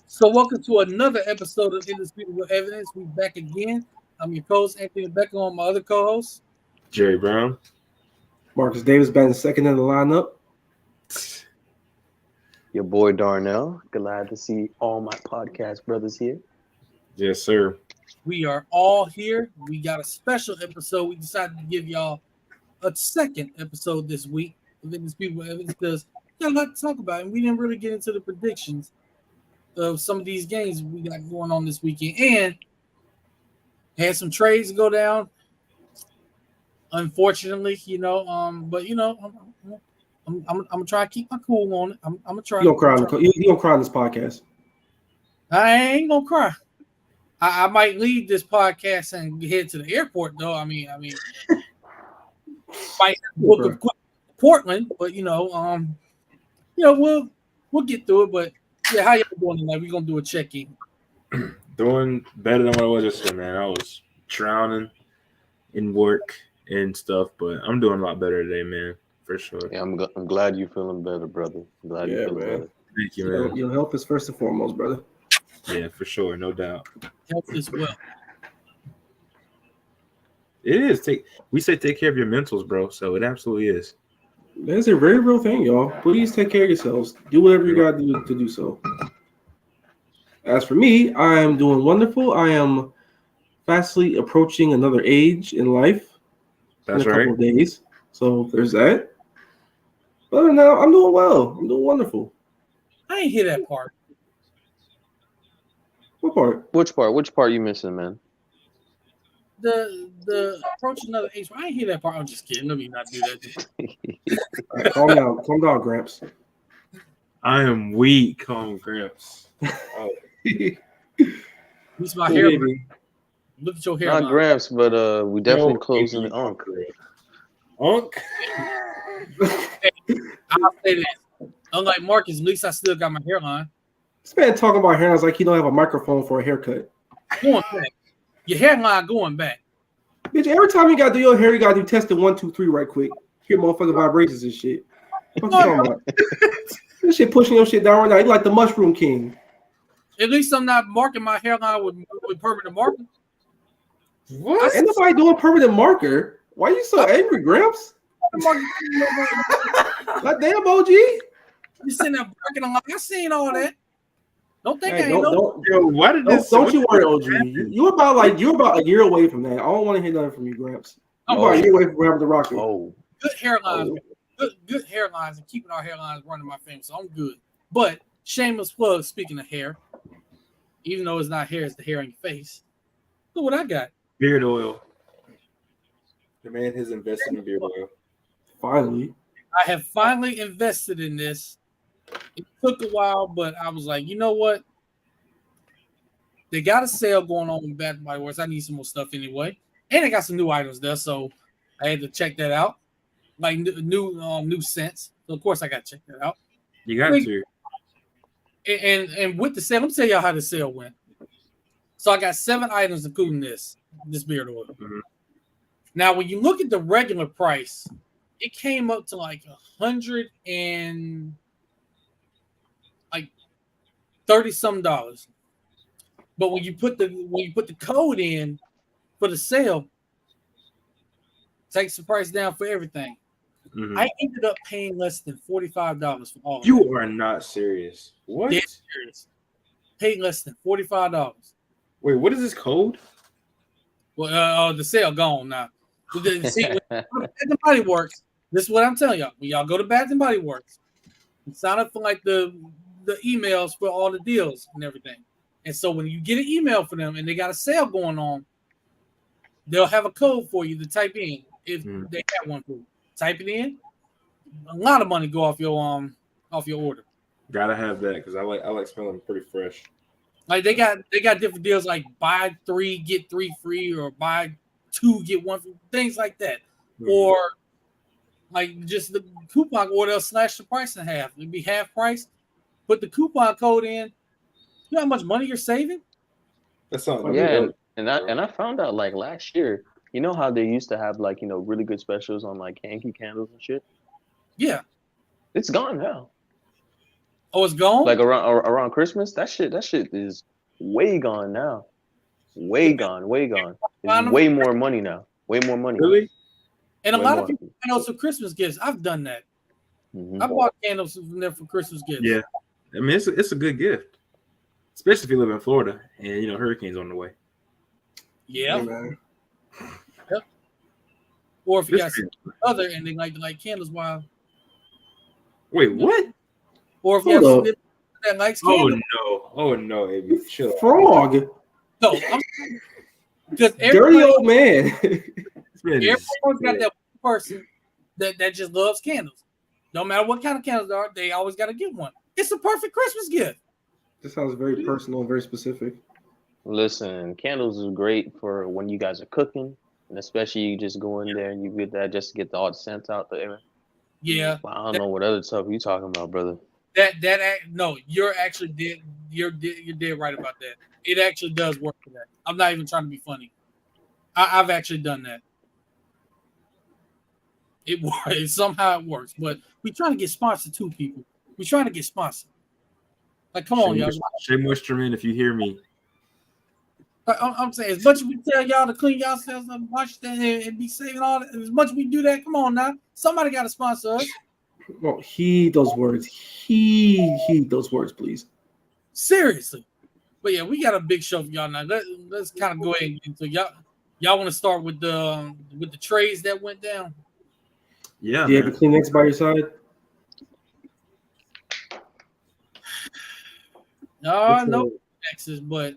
So, welcome to another episode of Indisputable Evidence. We're back again. I'm your co-host, Anthony Becker, on my other co-host, Jerry Brown. Marcus Davis batting second in the lineup. Your boy Darnell. Glad to see all my podcast brothers here. Yes, sir. We are all here. We got a special episode. We decided to give y'all a second episode this week of Indisputable Evidence because we got a lot to talk about, and we didn't really get into the predictions of some of these games we got going on this weekend, and had some trades go down. Unfortunately, but I'm gonna try to keep my cool on it. I'm gonna try. You don't cry. You don't cry on this podcast. I ain't gonna cry. I might leave this podcast and head to the airport, though. I mean, might book a Portland, but we'll get through it. But yeah, how y'all doing tonight? We're gonna do a check-in. Doing better than what I was yesterday, man. I was drowning in work and stuff, but I'm doing a lot better today, man, for sure. Yeah, I'm glad you're feeling better, brother. I'm glad you're feeling better. Thank you, man. Your health is first and foremost, brother. Yeah, for sure, no doubt. Health as well. It is. We say take care of your mentals, bro. So it absolutely is. That's a very real thing, y'all. Please take care of yourselves. Do whatever you gotta do to do so. As for me, I am doing wonderful. I am fastly approaching another age in life. That's in a right. couple of days. So there's that. But now I'm doing well. I'm doing wonderful. I ain't hear that part. What part? Which part you missing, man? The approach another age. I ain't hear that part. I'm just kidding. Let me not do that. Calm down. Calm down, Gramps. I am weak, calm Gramps. Oh. Use my hair. Look at your hair. Not Gramps, but we definitely closing the Unk. Unk? I'll say this. Unlike Marcus, at least I still got my hairline. This man talking about hairlines like he don't have a microphone for a haircut. Going back. Your hairline going back. Bitch, every time you gotta do your hair, you gotta do testing 1, 2, 3 right quick. Hear motherfucking vibrations and shit. What you talking about? This shit pushing your shit down right now. You like the Mushroom King. At least I'm not marking my hairline with permanent marker. What? Ain't nobody doing permanent marker. Why you so angry, Gramps? Like damn, OG. You sitting there barking a lot. I seen all that. Don't think I ain't know. Why did this? Don't you worry, OG. You're about a year away from that. I don't want to hear nothing from you, Gramps. You're about a year away from having the rocket. Oh, good hairlines, good hairlines, and keeping our hairlines running my family, so I'm good. But shameless plug. Speaking of hair, even though it's not hair, it's the hair on your face. Look what I got. Beard oil. The man has invested in beard oil. Finally. I have finally invested in this. It took a while, but I was like, you know what? They got a sale going on with Bath & Body Works. I need some more stuff anyway. And they got some new items there, so I had to check that out. Like new scents. So of course I got to check that out. You got to. And with the sale, let me tell y'all how the sale went. So I got 7 items including this beard oil. Mm-hmm. Now, when you look at the regular price, it came up to like $130 some. But when you put the code in for the sale, takes the price down for everything. Mm-hmm. I ended up paying less than $45 for all of You it. are not serious. What? Dead serious. Paid less than $45. Wait, what is this code? Well, the sale gone now. See, when Bath & Body Works, this is what I'm telling y'all. When y'all go to Bath & Body Works, and sign up for like the emails for all the deals and everything. And so when you get an email from them and they got a sale going on, they'll have a code for you to type in if they have one for you. Type it in. A lot of money go off your order. Gotta have that because I like smelling pretty fresh. Like they got different deals like buy 3 get 3 free or buy 2 get 1 free, things like that. Mm-hmm. Or like just the coupon, or they'll slash the price in half. It'd be half price. Put the coupon code in. You know how much money you're saving? That's something. Yeah, and I found out like last year. You know how they used to have like really good specials on like Yankee candles and shit. Yeah, it's gone now. Oh, it's gone. Like around Christmas, that shit is way gone now. Way gone. It's way more money now. Way more money. Really? And a way lot more. of people buy those for Christmas gifts. I've done that. Mhm. I bought candles from there for Christmas gifts. Yeah. I mean, it's a good gift, especially if you live in Florida and hurricanes on the way. Yeah. Hey, man. Yep. Or if you got This some other and they like candles while. Wait, what? Or if you have Hold somebody up. that likes Oh candles. no! Oh no, Amy, chill. Frog. No, because Dirty old man. everyone's got that one person that just loves candles. No matter what kind of candles they are, they always got to get one. It's a perfect Christmas gift. This sounds very personal and very specific. Listen, candles is great for when you guys are cooking, and especially you just go in there and you get that just to get all the scents out there. Yeah. Well, I don't know what other stuff you talking about, brother. No, you're actually dead. You're dead right about that. It actually does work for that. I'm not even trying to be funny. I've actually done that. It works. Somehow it works, but we're trying to get sponsored too, people. We're trying to get sponsored. Like, come on, y'all. Shea Moisture, if you hear me. I'm saying, as much as we tell y'all to clean yourselves up, wash that, and be saving all that, as much as we do that, come on now. Somebody got to sponsor us. Well, heed those words. Heed those words, please. Seriously. But yeah, we got a big show for y'all now. Let's kind of go ahead and get into y'all. Y'all want to start with the trades that went down? Yeah. Do you have the Kleenex by your side? No X's, but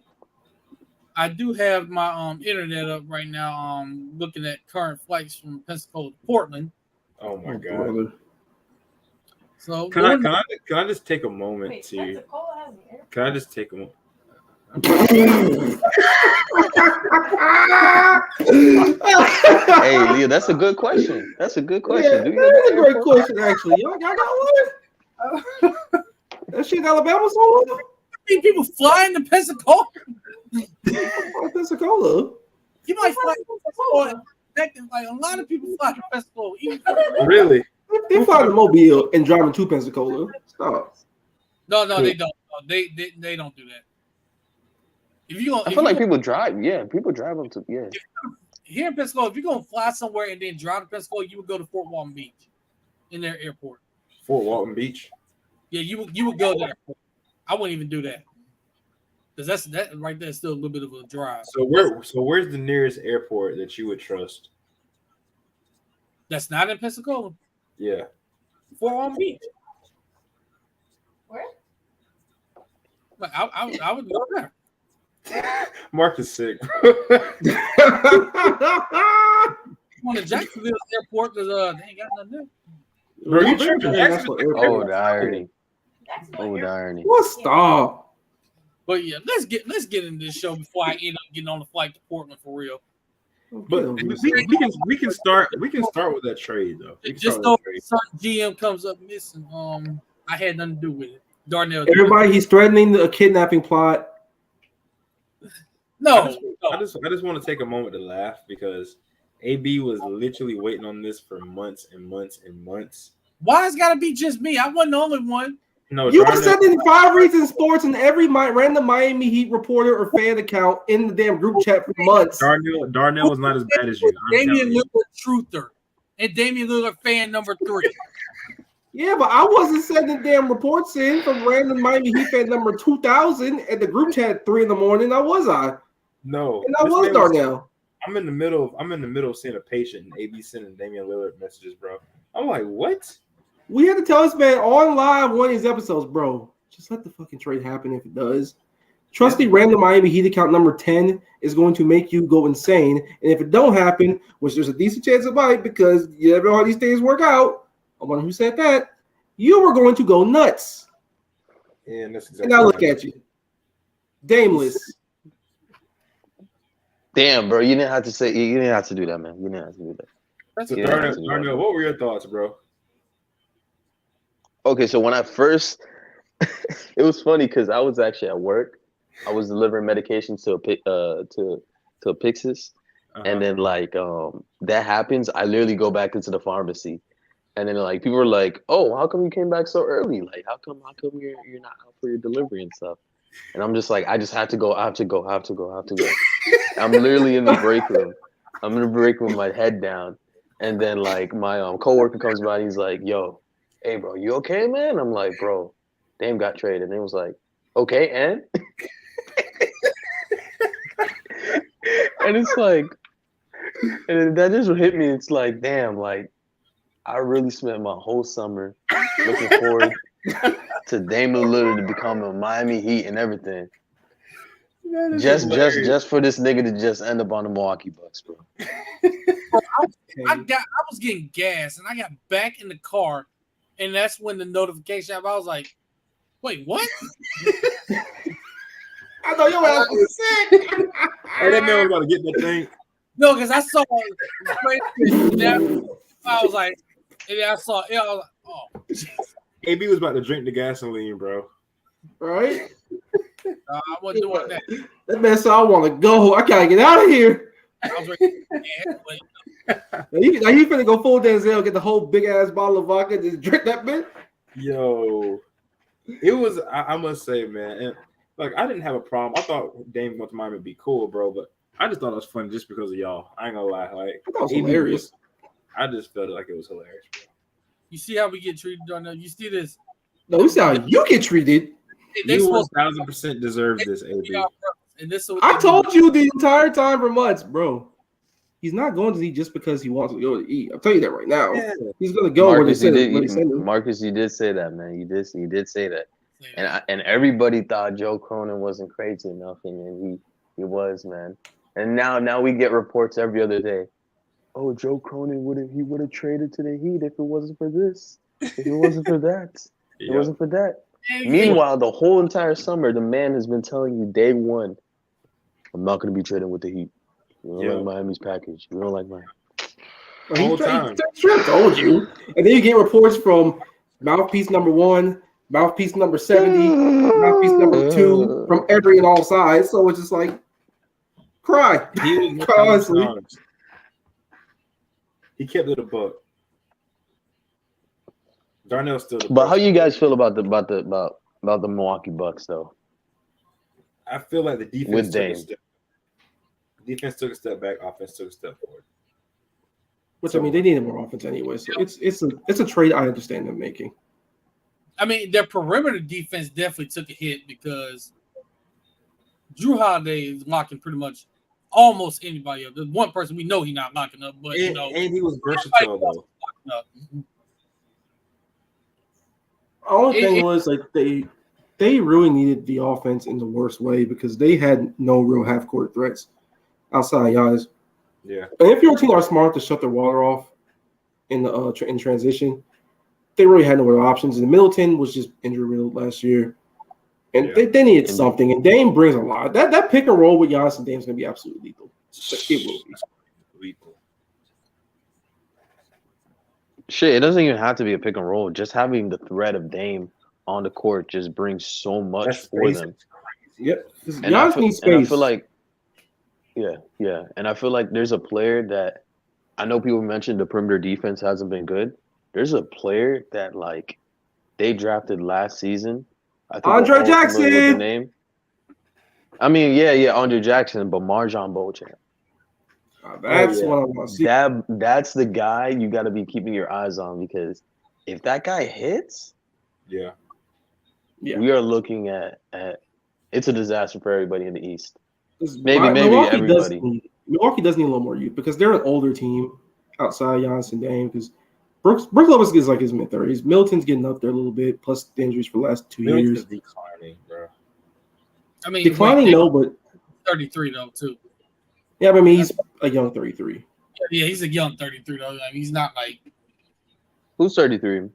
I do have my internet up right now. Looking at current flights from Pensacola to Portland. Oh my god. Brother. So Can I just take a moment to? Can I just take a moment? Hey, Leah, that's a good question. That's a good question. Yeah, that's a great question, actually. Y'all got one? That shit in Alabama so people flying to Pensacola. Pensacola. You might fly to Pensacola. Like a lot of people fly to Pensacola. Really? They fly to Mobile and driving to Pensacola. Stop. No, they don't. No, they don't do that. I feel like people drive. Yeah, people drive them to. Yeah. Here in Pensacola, if you're gonna fly somewhere and then drive to Pensacola, you would go to Fort Walton Beach, in their airport. Fort Walton Beach. Yeah, you would go there. I wouldn't even do that because that right there is still a little bit of a drive. So where's the nearest airport that you would trust? That's not in Pensacola. Yeah. Fort Walton Beach. Where? Like, I would go there. Mark is sick. On the Jacksonville airport because they ain't got nothing there. Bro, you tripping? Oh, the irony. Oh, the irony. What? Stop. But yeah, let's get into this show before I end up getting on the flight to Portland for real. But we can start with that trade though. Just though certain GM comes up missing, I had nothing to do with it. Darnell. Everybody, he's threatening a kidnapping plot. No. I just want to take a moment to laugh because AB was literally waiting on this for months and months and months. Why it's got to be just me? I wasn't the only one. No, You were sending 5 Reasons Sports and every random Miami Heat reporter or fan account in the damn group chat for months. Darnell was not as bad as you. Damian Lillard truther and Damian Lillard fan number 3. Yeah, but I wasn't sending damn reports in from random Miami Heat fan number 2000 at the group chat at 3 a.m. Now was I? No, and I was Darnell. I'm in the middle of seeing a patient and AB sending Damian Lillard messages, bro. I'm like, what? We had to tell this man on live one of these episodes, bro. Just let the fucking trade happen if it does. Trust me, random Miami Heat account number 10 is going to make you go insane. And if it don't happen, which there's a decent chance it might, because you never know how these things work out. I wonder who said that. You were going to go nuts. Yeah, and that's exactly. And now look at you, Dameless. Damn, bro, you didn't have to say. You didn't have to do that, man. You didn't have to do that. So Darnell, what were your thoughts, bro? Okay, so when I first, it was funny because I was actually at work. I was delivering medications to a Pixis, and then like that happens. I literally go back into the pharmacy, And then like people were like, "Oh, how come you came back so early? Like, how come you're not out for your delivery and stuff?" And I'm just like, I just had to go. I have to go. I'm literally in the break room. I'm in the break room, my head down, and then like my coworker comes by. And he's like, "Yo, hey, bro, you okay, man?" I'm like, "Bro, Dame got traded." And he was like, "Okay, and?" And it's like, and that just hit me. It's like, damn, like I really spent my whole summer looking forward to Damian Lillard to become a Miami Heat and everything. Just for this nigga to just end up on the Milwaukee Bucks, bro. I was getting gas, and I got back in the car, and that's when the notification happened. I was like, "Wait, what?" I thought your ass was sick. I didn't know I was about to get that thing. No, because I saw I was like, and then I saw it. I was like, "Oh, AB was about to drink the gasoline, bro. Right? I wasn't doing that." That man said, "I want to go. I gotta get out of here." I was ready to get gas, Now you finna go full Denzel, get the whole big ass bottle of vodka, just drink that bit. Yo, it was. I must say, man, and like I didn't have a problem. I thought Dame going to Miami would be cool, bro. But I just thought it was funny just because of y'all. I ain't gonna lie. Like I thought it was AB hilarious. I just felt like it was hilarious, bro. You see how we get treated on that? You see this? No, we see how you get treated. They You supposed 1000% deserve this, to AB. be our brothers, and this is what I they told do. you the entire time for months, bro. He's not going to eat just because he wants to go to eat. I'll tell you that right now. Yeah. He's gonna go where they send him. Marcus, you did say that, man. You did say that. And everybody thought Joe Cronin wasn't crazy enough, and then he was, man. And now we get reports every other day. Oh, Joe Cronin would have traded to the Heat if it wasn't for this. If it wasn't for that. It wasn't for that. Meanwhile, the whole entire summer, the man has been telling you day one, I'm not going to be trading with the Heat. You don't like Miami's package. You don't like Miami. Whole time. He told you. And then you get reports from mouthpiece number 1, mouthpiece number 70, mouthpiece number 2 from every and all sides. So it's just like, cry. He was Honestly. honest. He kept it a buck. Darnell's still the But best. how you guys feel about the Milwaukee Bucks though? I feel like the defense With took Dame. a step. Defense took a step back. Offense took a step forward. Which I mean, they needed more offense anyway. So it's a trade I understand them making. I mean, their perimeter defense definitely took a hit because Drew Holiday is locking pretty much almost anybody up. There's one person we know he's not locking up, but And he was versatile though. locking up. The only thing was like they really needed the offense in the worst way because they had no real half court threats outside Giannis. Yeah. And if your team are smart to shut their water off in the in transition, they really had no other options. And Middleton was just injury riddled last year, and they needed something. And Dame brings a lot. That pick and roll with Giannis and Dame's gonna be absolutely lethal. It will be Lethal. Shit, it doesn't even have to be a pick and roll. Just having the threat of Dame on the court just brings so much for them. Yep. And I Giannis needs space. and I feel like, yeah. And I feel like there's a player that I know people mentioned the perimeter defense hasn't been good. There's a player that like they drafted last season. I think Andre Jackson. With the name. I mean, yeah, Andre Jackson, but Marjon Beauchamp. That's what I want to see. That's the guy you got to be keeping your eyes on because if that guy hits, we are looking at it's a disaster for everybody in the East. Maybe everybody. Milwaukee does need a little more youth because they're an older team outside Giannis and Dame because Brook Lopez is like his mid-30s. Middleton's getting up there a little bit, plus the injuries for the last 2 years. Middleton's declining, bro. I mean, declining, no, but 33 though too. Yeah, but I mean he's a young 33. Yeah, he's a young 33 though. I mean, he's not like who's 33.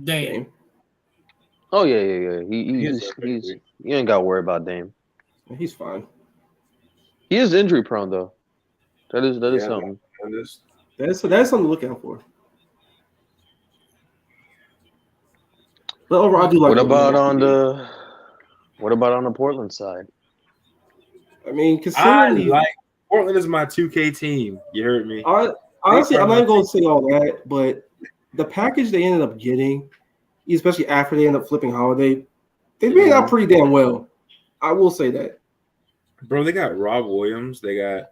Dame. Oh yeah. He's you ain't got to worry about Dame. He's fine. He is injury prone though. That is something. That's something to look out for. But overall, I do like. What about on the Portland side? I mean, considering Portland is my 2K team. You heard me. Honestly, I'm not going to say all that, but the package they ended up getting, especially after they ended up flipping Holiday, they made it out pretty damn well. I will say that. Bro, they got Rob Williams. They got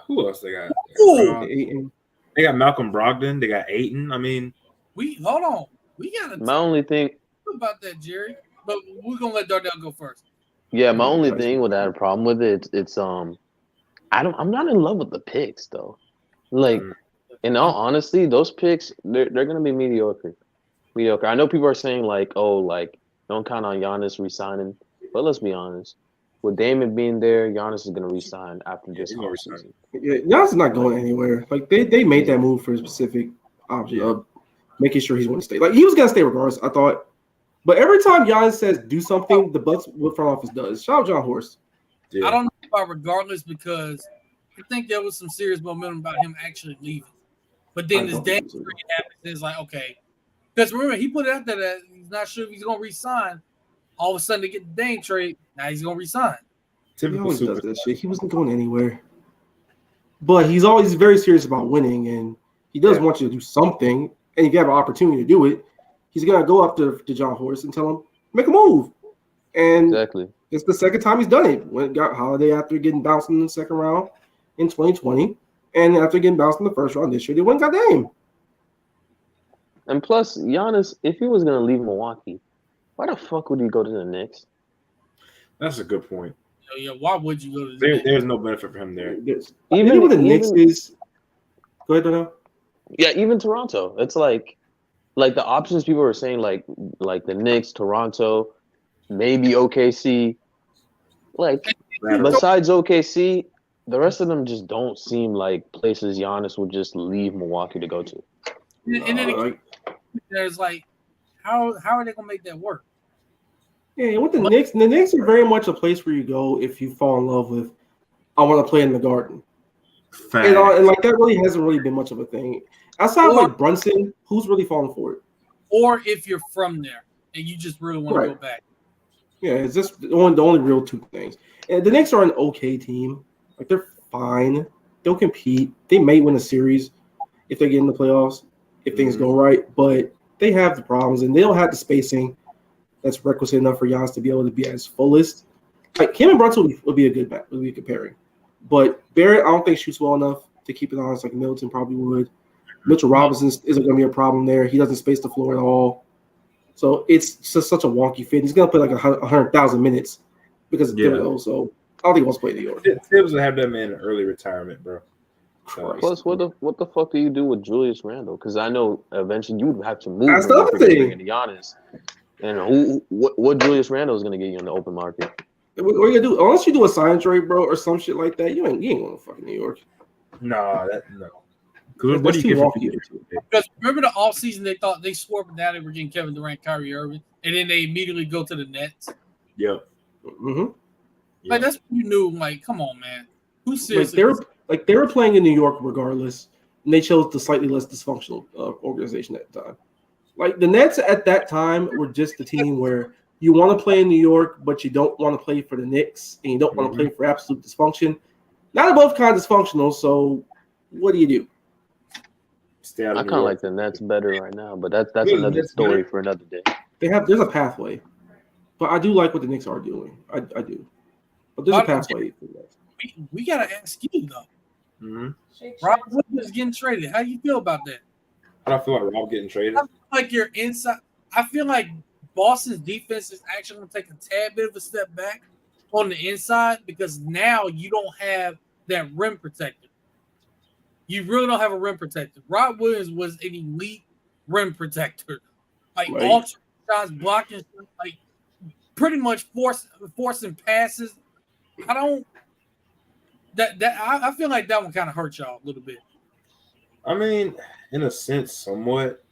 who else they got? They got Malcolm Brogdon. They got Ayton. I mean, hold on. We gotta My only thing about that, Jerry. But we're gonna let Darnell go first. Yeah, my only thing with that problem with it's I'm not in love with the picks though. Like in all honesty, those picks they're gonna be mediocre. I know people are saying like, oh, like don't count on Giannis resigning, but let's be honest. With Damon being there, Giannis is gonna resign after this offseason. Yeah, Giannis is not going anywhere. Like they made that move for a specific option of making sure he's going to stay. Like he was gonna stay regardless, I thought. But every time Giannis says do something, the Bucks front office does. Shout out John Horst. Yeah. I don't know about regardless because I think there was some serious momentum about him actually leaving. But then this damn trade happens. It's like, okay. Because remember, he put it out there that he's not sure if he's going to resign. All of a sudden, they get the Dame trade. Now he's going to resign. He always does that shit. He wasn't going anywhere. But he's always very serious about winning, and he does want you to do something. And if you have an opportunity to do it, he's going to go up to John Horst and tell him, make a move. And it's the second time he's done it. When it got Holiday after getting bounced in the second round in 2020, and after getting bounced in the first round this year, they went and got Dame. And plus, Giannis, if he was going to leave Milwaukee, why the fuck would he go to the Knicks? That's a good point. Yeah, why would you go to the Knicks? There's no benefit for him there. Even with the Knicks is – go ahead, Darnell. Yeah, even Toronto. It's like the options people were saying, like the Knicks, Toronto, maybe OKC. Like, besides OKC, the rest of them just don't seem like places Giannis would just leave Milwaukee to go to. And then there's like, how are they gonna make that work? Yeah, with the Knicks are very much a place where you go if you fall in love with. I want to play in the Garden, and like that really hasn't really been much of a thing. Outside of like Brunson, who's really falling for it? Or if you're from there and you just really want to go back. Yeah, it's just the only real two things. And the Knicks are an okay team. Like they're fine. They'll compete. They may win a series if they get in the playoffs. If things go right, but they have the problems and they don't have the spacing that's requisite enough for Giannis to be able to be at his fullest. Like him and Brunson would be a good match, would be a good pairing. But Barrett, I don't think shoots well enough to keep it honest like Middleton probably would. Mitchell Robinson isn't going to be a problem there. He doesn't space the floor at all. So it's just such a wonky fit. He's going to play like 100,000 minutes because of Thibodeau. So I don't think he wants to play New York. Tibbs will have that man in early retirement, bro. Plus, what the fuck do you do with Julius Randle? Because I know eventually you would have to move. That's the other thing. Into Giannis, and what Julius Randle is going to get you in the open market? What are you gonna do? Unless you do a sign trade, bro, or some shit like that, you ain't going to fucking New York. No. Because what do you get from Peter? Because remember the offseason, they thought they swore up and down they were getting Kevin Durant, Kyrie Irving, and then they immediately go to the Nets. Yep. Mm-hmm. Like that's when you knew. Like, come on, man. Who's serious? They were playing in New York regardless, and they chose the slightly less dysfunctional organization at the time. Like the Nets at that time were just the team where you want to play in New York, but you don't want to play for the Knicks, and you don't want to play for absolute dysfunction. Not both kind of dysfunctional. So what do you do? I kind of like the Nets better right now, but that's another story for another day. There's a pathway, but I do like what the Knicks are doing. I do, but there's a pathway for that. We gotta ask you though. Mm-hmm. Rob Williams getting traded. How do you feel about that? I don't feel like Rob getting traded. I feel like you're inside. I feel like Boston's defense is actually going to take a tad bit of a step back on the inside because now you don't have that rim protector. You really don't have a rim protector. Rob Williams was an elite rim protector. Like all shots, blocking, like pretty much forcing passes. I feel like that one kind of hurt y'all a little bit. I mean, in a sense, somewhat.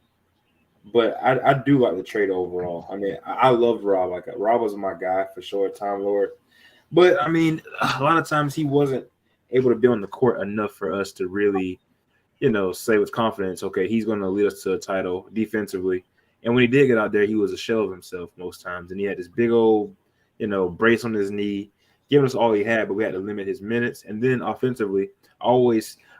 But I do like the trade overall. I mean, I love Rob. Like Rob was my guy for sure, Time Lord. But I mean, a lot of times he wasn't able to be on the court enough for us to really, say with confidence, okay, he's going to lead us to a title defensively. And when he did get out there, he was a shell of himself most times. And he had this big old, brace on his knee, giving us all he had, but we had to limit his minutes. And then offensively, I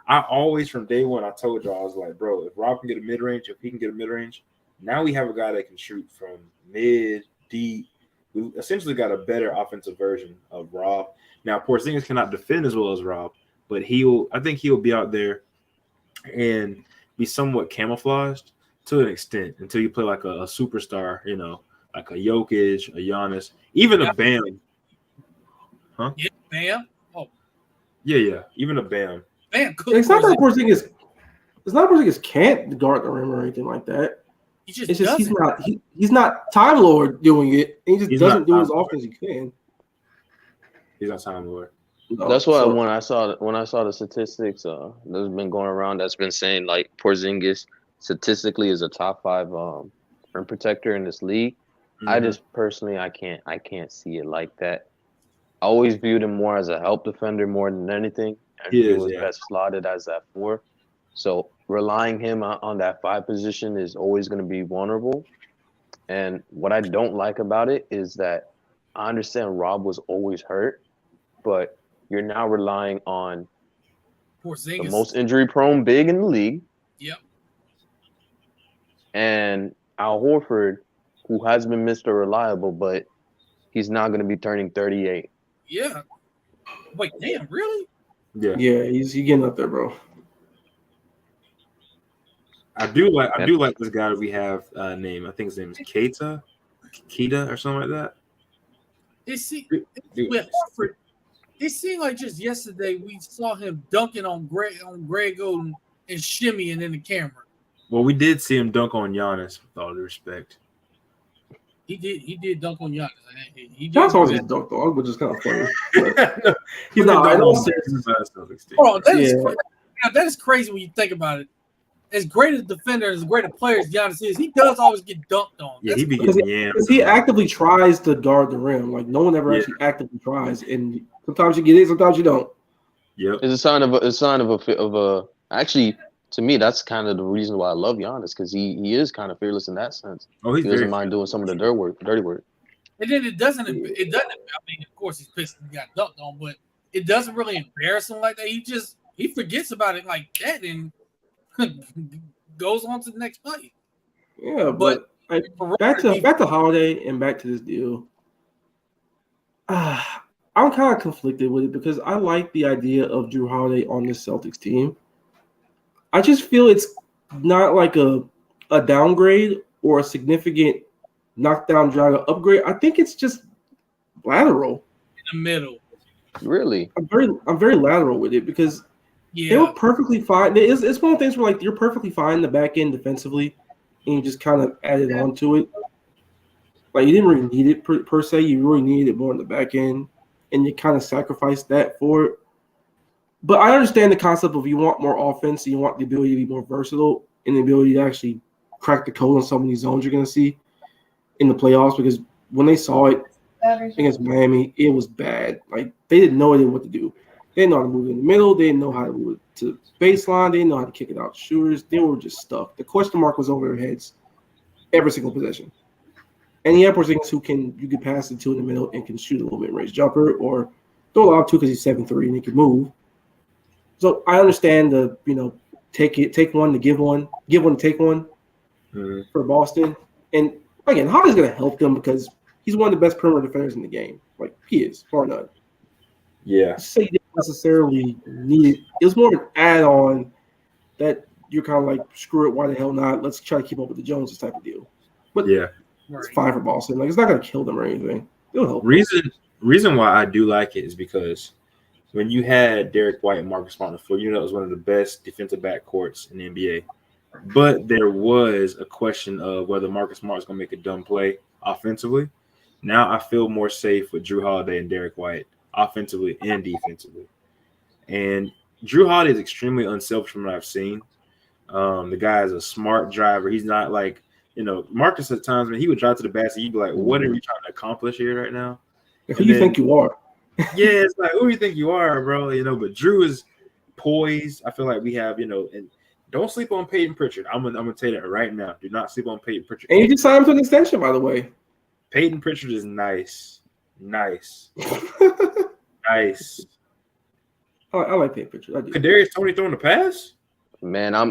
I always from day one I told y'all I was like, bro, if Rob can get a mid range, if he can get a mid range, now we have a guy that can shoot from mid, deep. We essentially got a better offensive version of Rob. Now Porzingis cannot defend as well as Rob, but I think he'll be out there and be somewhat camouflaged to an extent until you play like a superstar, like a Jokic, a Giannis, even a Bam. Huh? Yeah, Bam. Oh, yeah, even a Bam. Bam. It's not that Porzingis. It's not Porzingis can't guard the rim or anything like that. He just it's just doesn't. he's not Time Lord doing it. He just doesn't do it as often as he can. He's not Time Lord. No, That's why when I saw the statistics, that's been going around. That's been saying like Porzingis statistically is a top 5 rim protector in this league. Mm-hmm. I just personally I can't see it like that. I always viewed him more as a help defender more than anything. And he was best slotted as that 4. So relying him on that 5 position is always going to be vulnerable. And what I don't like about it is that I understand Rob was always hurt, but you're now relying on Porzingis, the most injury-prone big in the league. Yep. And Al Horford, who has been Mr. Reliable, but he's not going to be turning 38. Yeah. Wait, damn, really? Yeah. Yeah, he's getting up there, bro. I do like this guy that we have named. I think his name is Keita or something like that. It seemed like just yesterday we saw him dunking on Greg Oden and shimmying in the camera. Well, we did see him dunk on Giannis, with all due respect. He did dunk on Giannis. Giannis always gets dunked on, which is kind of funny. No, he's not. I don't Hold on, that is crazy when you think about it. As great a defender, as great a player as Giannis is, he does always get dunked on. Yeah, he be getting yammed. Because he actively tries to guard the rim. Like no one ever actually actively tries, and sometimes you get it, sometimes you don't. Yep. It's a sign of a. Actually, to me, that's kind of the reason why I love Giannis, because he is kind of fearless in that sense. Oh, he doesn't mind doing some of the dirty work. And then it doesn't. I mean, of course, he's pissed he got dunked on, but it doesn't really embarrass him like that. He forgets about it like that and goes on to the next play. Yeah, but back to Holiday and back to this deal. I'm kind of conflicted with it because I like the idea of Drew Holiday on this Celtics team. I just feel it's not like a downgrade or a significant knockdown drag upgrade. I think it's just lateral. In the middle. Really? I'm very lateral with it because they were perfectly fine. It's one of the things where like you're perfectly fine in the back end defensively, and you just kind of added on to it. Like you didn't really need it per se. You really needed it more in the back end, and you kind of sacrificed that for it. But I understand the concept of you want more offense, you want the ability to be more versatile, and the ability to actually crack the code on some of these zones you're going to see in the playoffs. Because when they saw it against Miami, it was bad. Like they didn't know what to do. They didn't know how to move in the middle. They didn't know how to move it to baseline. They didn't know how to kick it out to shooters. They were just stuck. The question mark was over their heads every single possession. And he had Porzingis who you can pass it to in the middle and can shoot a little bit range jumper or throw it out too because he's 7'3" and he can move. So I understand the take one to give one to take one for Boston. And again, Holly's going to help them because he's one of the best perimeter defenders in the game. Like he is, far none. Yeah. So you didn't necessarily need it. It was more of an add-on that you're kind of like, screw it, why the hell not? Let's try to keep up with the Joneses type of deal. But it's fine for Boston. Like it's not going to kill them or anything. It'll help. Reason why I do like it is because when you had Derek White and Marcus Smart on the floor, that was one of the best defensive backcourts in the NBA. But there was a question of whether Marcus Smart is going to make a dumb play offensively. Now I feel more safe with Drew Holiday and Derek White offensively and defensively. And Drew Holiday is extremely unselfish from what I've seen. The guy is a smart driver. He's not like, Marcus at times, when he would drive to the basket, you'd be like, what are you trying to accomplish here right now? Who do you think you are? Yeah, it's like, who do you think you are, bro? But Drew is poised. I feel like we have, and don't sleep on Peyton Pritchard. I'm gonna tell you that right now. Do not sleep on Peyton Pritchard. And you just signed him to an extension, by the way. Peyton Pritchard is nice. Nice. I like Peyton Pritchard. I do. Kadarius Toney throwing the pass? Man, I'm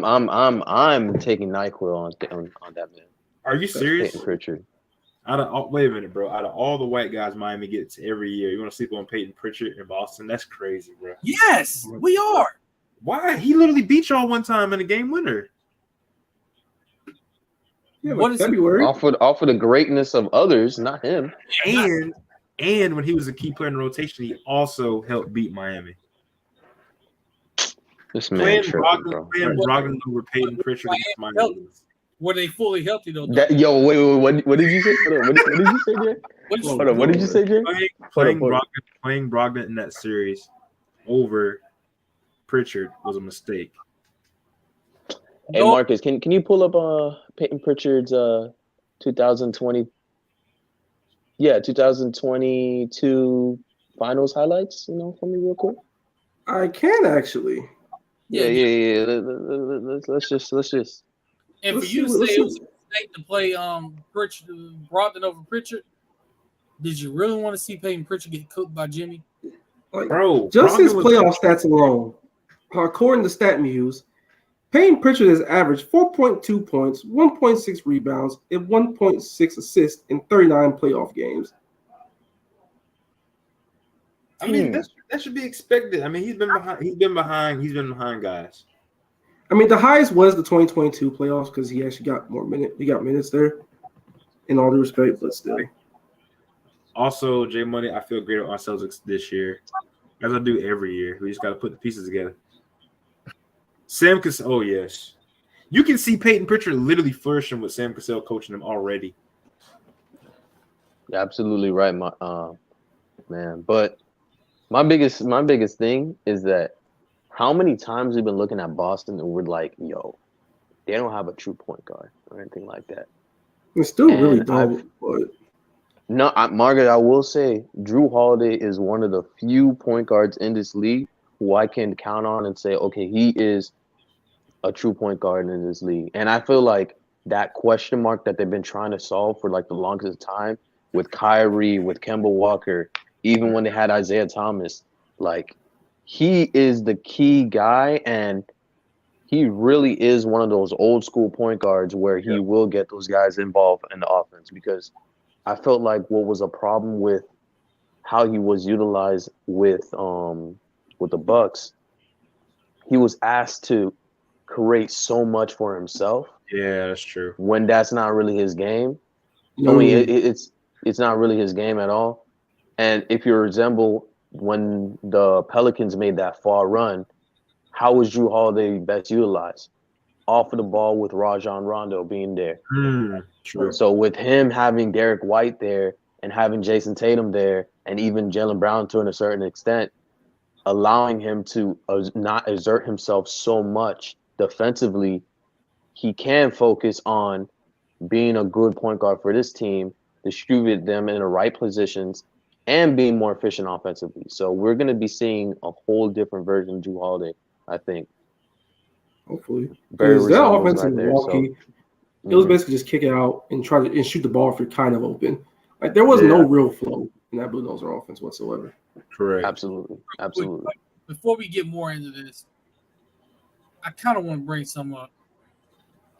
taking NyQuil on that man. Are you serious? Peyton Pritchard. Wait a minute, bro. Out of all the white guys Miami gets every year, you want to sleep on Peyton Pritchard in Boston? That's crazy, bro. Yes, we are. Why? He literally beat y'all one time in a game winner. Yeah, What like is he- February. Off of the greatness of others, not him. And when he was a key player in the rotation, he also helped beat Miami. This man Playing tripping, bro. Brogdon over Peyton Pritchard against Miami. Were they fully healthy though? Wait, what did you say? Hold on, what did you say, Jay? Hold on, what did you say, Jay? Playing Hold on. Brogdon in that series over Pritchard was a mistake. Hey, Marcus, can you pull up Peyton Pritchard's 2022 finals highlights, for me real quick? I can actually. Yeah. Let's just. And for Let's you see, to let's say see. it was a mistake to play Brogdon over Pritchard, did you really want to see Peyton Pritchard get cooked by Jimmy? Like, Bro, just his Brogdon was- playoff stats alone, according to StatMuse, Peyton Pritchard has averaged 4.2 points, 1.6 rebounds, and 1.6 assists in 39 playoff games. I mean, that should be expected. I mean, he's been behind guys. I mean, the highest was the 2022 playoffs because he actually got more minutes. He got minutes there, in all due respect, but still. Also, J Money, I feel great about ourselves this year, as I do every year. We just got to put the pieces together. Sam Cassell, oh yes, you can see Peyton Pritchard literally flourishing with Sam Cassell coaching him already. You're absolutely right, man. But my biggest thing is that how many times we've been looking at Boston and we're like, yo, they don't have a true point guard or anything like that. It's still And really dumb, but No, Margaret, I will say Drew Holiday is one of the few point guards in this league who I can count on and say, okay, he is a true point guard in this league. And I feel like that question mark that they've been trying to solve for like the longest time with Kyrie, with Kemba Walker, even when they had Isaiah Thomas, like he is the key guy, and he really is one of those old school point guards where he will get those guys involved in the offense, because I felt like what was a problem with how he was utilized with the Bucks, he was asked to create so much for himself. Yeah, that's true. When that's not really his game. no, I mean, it's not really his game at all. And if you resemble when the Pelicans made that far run, how was Drew Holiday best utilized? Off of the ball with Rajon Rondo being there. True. So with him having Derek White there and having Jason Tatum there and even Jaylen Brown to a certain extent, allowing him to not exert himself so much defensively, he can focus on being a good point guard for this team, distribute them in the right positions, and being more efficient offensively. So we're going to be seeing a whole different version of Drew Holiday, I think. hopefully. Very Because that resembles offense right in there, Milwaukee, so, it was basically just kick it out and try to shoot the ball if you're kind of open. Like there was no real flow in that Blue Noser offense whatsoever. Correct. Absolutely. Before we get more into this, I kind of want to bring some up.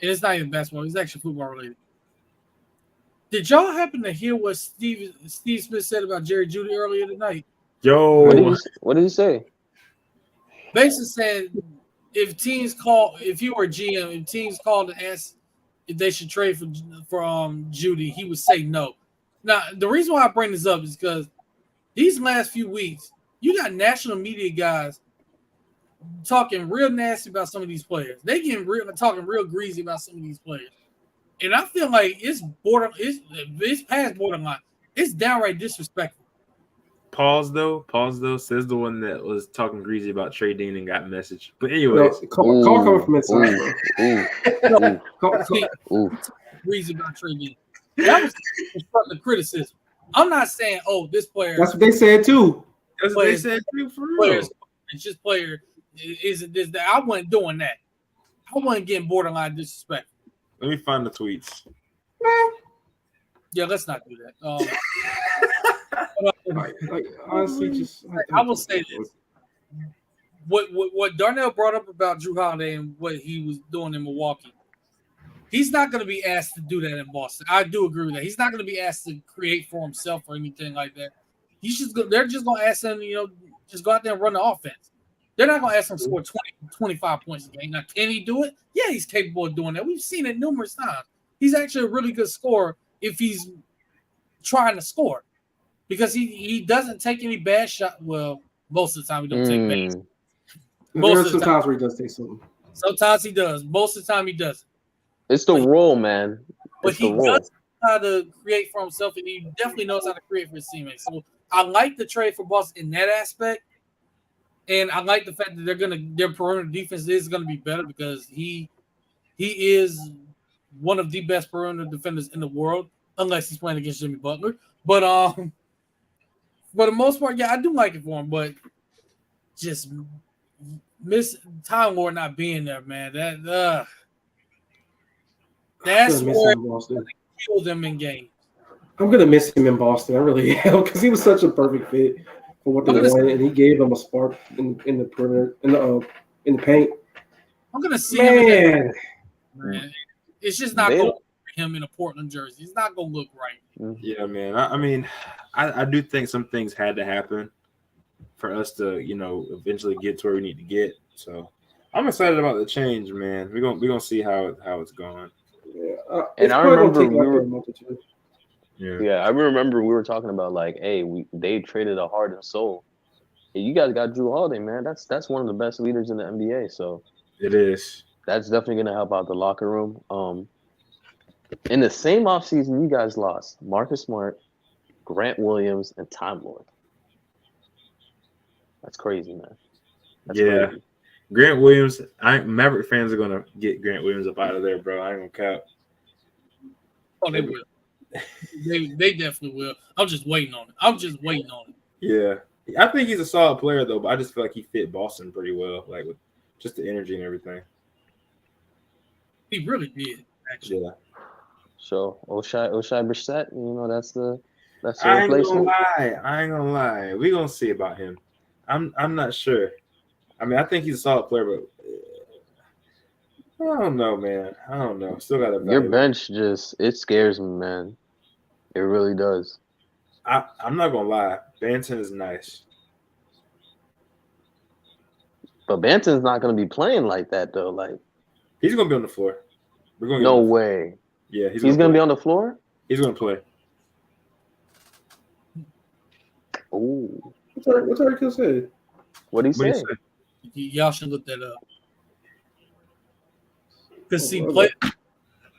And it's not even basketball; it's actually football related. Did y'all happen to hear what Steve Smith said about Jerry Jeudy earlier tonight? Yo, What did he say? Basically said if you were a GM, if teams called and asked if they should trade for Jeudy, he would say no. Now, the reason why I bring this up is because these last few weeks, you got national media guys talking real nasty about some of these players. They talking real greasy about some of these players. And I feel like it's past borderline. It's downright disrespectful. Pause though, says the one that was talking greasy about Trey Dean and got message. But anyways, Call coming from inside. Greasy about Trey Dean. That was constructive criticism. I'm not saying, this player. That's what they said too. that's what they said too, for real. Players, it's just player. Isn't this that? I wasn't doing that. I wasn't getting borderline disrespectful. Let me find the tweets. Yeah, let's not do that. Like honestly, just I will say this: what Darnell brought up about Drew Holiday and what he was doing in Milwaukee, he's not going to be asked to do that in Boston. I do agree with that. He's not going to be asked to create for himself or anything like that. They're just going to ask him, just go out there and run the offense. They're not going to ask him to score 20, 25 points a game. Now, can he do it? Yeah, he's capable of doing that. We've seen it numerous times. He's actually a really good scorer if he's trying to score because he doesn't take any bad shots. Well, most of the time he don't take bad shots. There are some times where he does take some. Sometimes he does. Most of the time he doesn't. It's the role, man. But he does know how to create for himself, and he definitely knows how to create for his teammates. So I like the trade for Boston in that aspect. And I like the fact that their perimeter defense is gonna be better because he is one of the best perimeter defenders in the world, unless he's playing against Jimmy Butler. But for the most part, yeah, I do like it for him. But just miss Time Lord not being there, man. That's where killed them in games. I'm gonna miss him in Boston. I really am because he was such a perfect fit for what they wanted, and he gave them a spark in the perimeter in the paint. I'm gonna see him. Man, it's just not going for him in a Portland jersey. It's not gonna look right. Yeah, man. I mean, I do think some things had to happen for us to, eventually get to where we need to get. So I'm excited about the change, man. We're gonna see how it's going. Yeah, and I remember I remember we were talking about like, hey, they traded a heart and soul. Hey, you guys got Drew Holiday, man. That's one of the best leaders in the NBA. So it is. That's definitely gonna help out the locker room. In the same offseason, you guys lost Marcus Smart, Grant Williams, and Time Lord. That's crazy, man. That's crazy. Grant Williams, Maverick fans are gonna get Grant Williams up out of there, bro. I ain't gonna cap. Oh, they will. they definitely will. I'm just waiting on it. Yeah, I think he's a solid player though, but I just feel like he fit Boston pretty well, like with just the energy and everything. He really did, actually. Yeah. So Oshai Brissett, that's the replacement. I ain't gonna lie. We're gonna see about him. I'm not sure. I mean, I think he's a solid player, but I don't know, man. I don't know. Still got to. Your bench it scares me, man. It really does. I'm not gonna lie. Banton is nice, but Banton's not gonna be playing like that though. Like he's gonna be on the floor. We're going. No way. Yeah, he's gonna be on the floor. He's gonna play. Oh, what's Arkill say? What did he say? Y'all should look that up.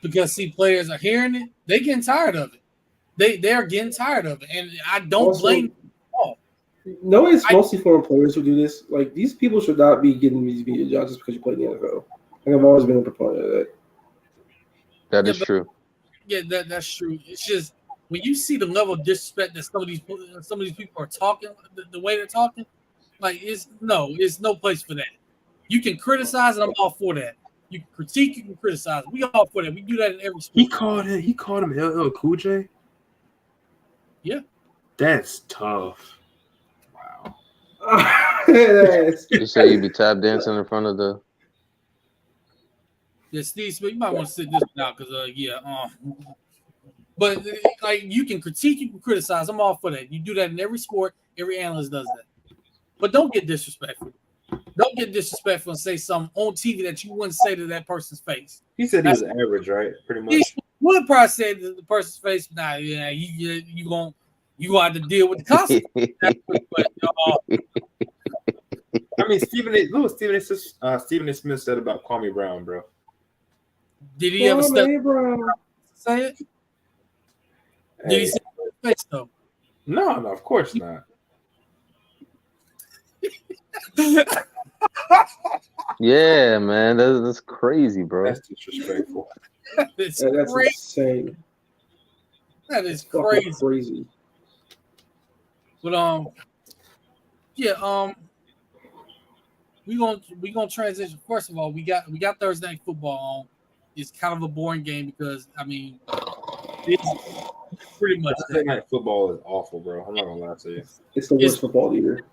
Because players are hearing it, they getting tired of it. They are getting tired of it, and I don't blame them at all. No, it's mostly foreign players who do this. Like these people should not be getting these media jobs just because you play in the NFL. Like I've always been a proponent of that. That is true. Yeah, that's true. It's just when you see the level of disrespect that some of these people are talking, the way they're talking, like it's no place for that. You can criticize, and I'm all for that. You can critique, you can criticize. We all for that. We do that in every sport. He called him LL Cool J. Yeah, that's tough. Wow. You say you be tap dancing in front of the. Yeah, Steve Smith, you might want to sit this one out because but like you can critique, you can criticize. I'm all for that. You do that in every sport. Every analyst does that. But don't get disrespectful. Don't get disrespectful and say something on TV that you wouldn't say to that person's face. He said he was average, right? Pretty much. He would probably say to the person's face, "Nah, yeah, you gonna have to deal with the consequences." I mean, Stephen A. Smith said about Kwame Brown, bro. Did he ever say it? Did he say it in his face though? No, of course not. Yeah, man, that's crazy, bro. That's disrespectful. That's insane. That is crazy. But we gonna transition. First of all, we got Thursday night football on. It's kind of a boring game because I mean, it's pretty much Thursday night football is awful, bro. I'm not gonna lie to you. It's the worst football of the year.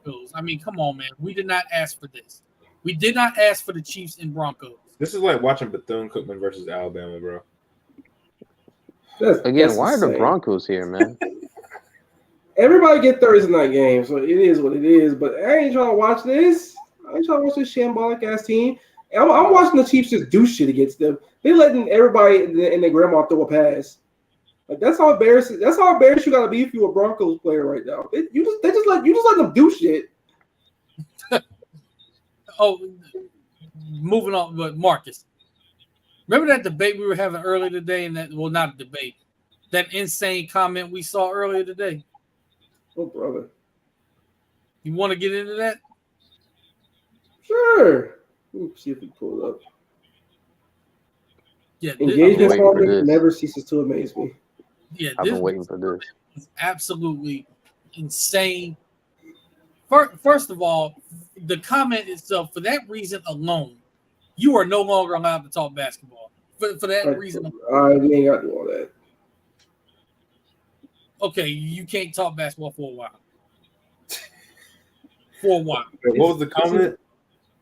Broncos. I mean, come on, man. We did not ask for this. We did not ask for the Chiefs and Broncos. This is like watching Bethune-Cookman versus Alabama, bro. Again, why are the Broncos here, man? Everybody get Thursday night games, so it is what it is. But I ain't trying to watch this. I ain't trying to watch this shambolic ass team. I'm watching the Chiefs just do shit against them. They letting everybody and their grandma throw a pass. Like that's how embarrassing. That's how embarrassed you gotta be if you're a Broncos player right now. They just let them do shit. Oh, moving on, but Marcus, remember that debate we were having earlier today, and not a debate, that insane comment we saw earlier today. Oh, brother. You want to get into that? Sure. Let me see if we pull it up. Yeah, engagement farming never ceases to amaze me. Yeah, I've been waiting for this. It's absolutely insane. First of all, the comment itself, for that reason alone, you are no longer allowed to talk basketball. For that reason alone. We ain't got to do all that. Okay, you can't talk basketball for a while. For a while. What was the comment?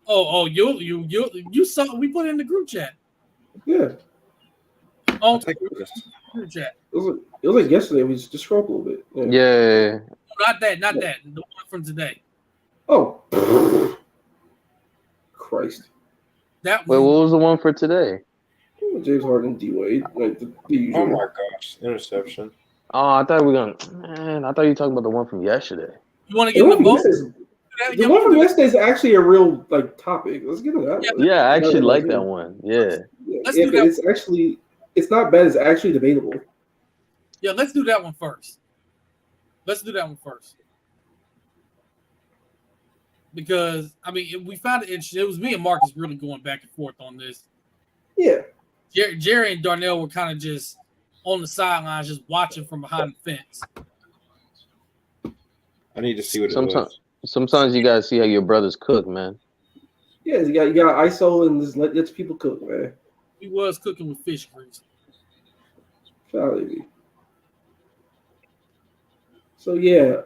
Oh, you saw we put it in the group chat. Yeah. On group chat. It was like yesterday. We just scrolled a little bit. Yeah. Not that. The one from today. Oh. Christ. That Wait, what was the one for today? James Harden, D Wade, like the usual. Oh my gosh, interception. Oh, I thought we were gonna. Man, I thought you were talking about the one from yesterday. You want to give them the vote? The one from yesterday is actually a real like topic. Let's get into that one. Yeah, I actually like that one. Yeah. Let's do that. It's not bad. It's actually debatable. Yeah, let's do that one first. Because I mean, we found it interesting. It was me and Marcus really going back and forth on this. Yeah. Jerry and Darnell were kind of just on the sidelines, just watching from behind the fence. I need to see what it was. Sometimes you gotta see how your brothers cook, man. Yeah, you got ISO and just let people cook, man. He was cooking with fish grease. Probably. So yeah,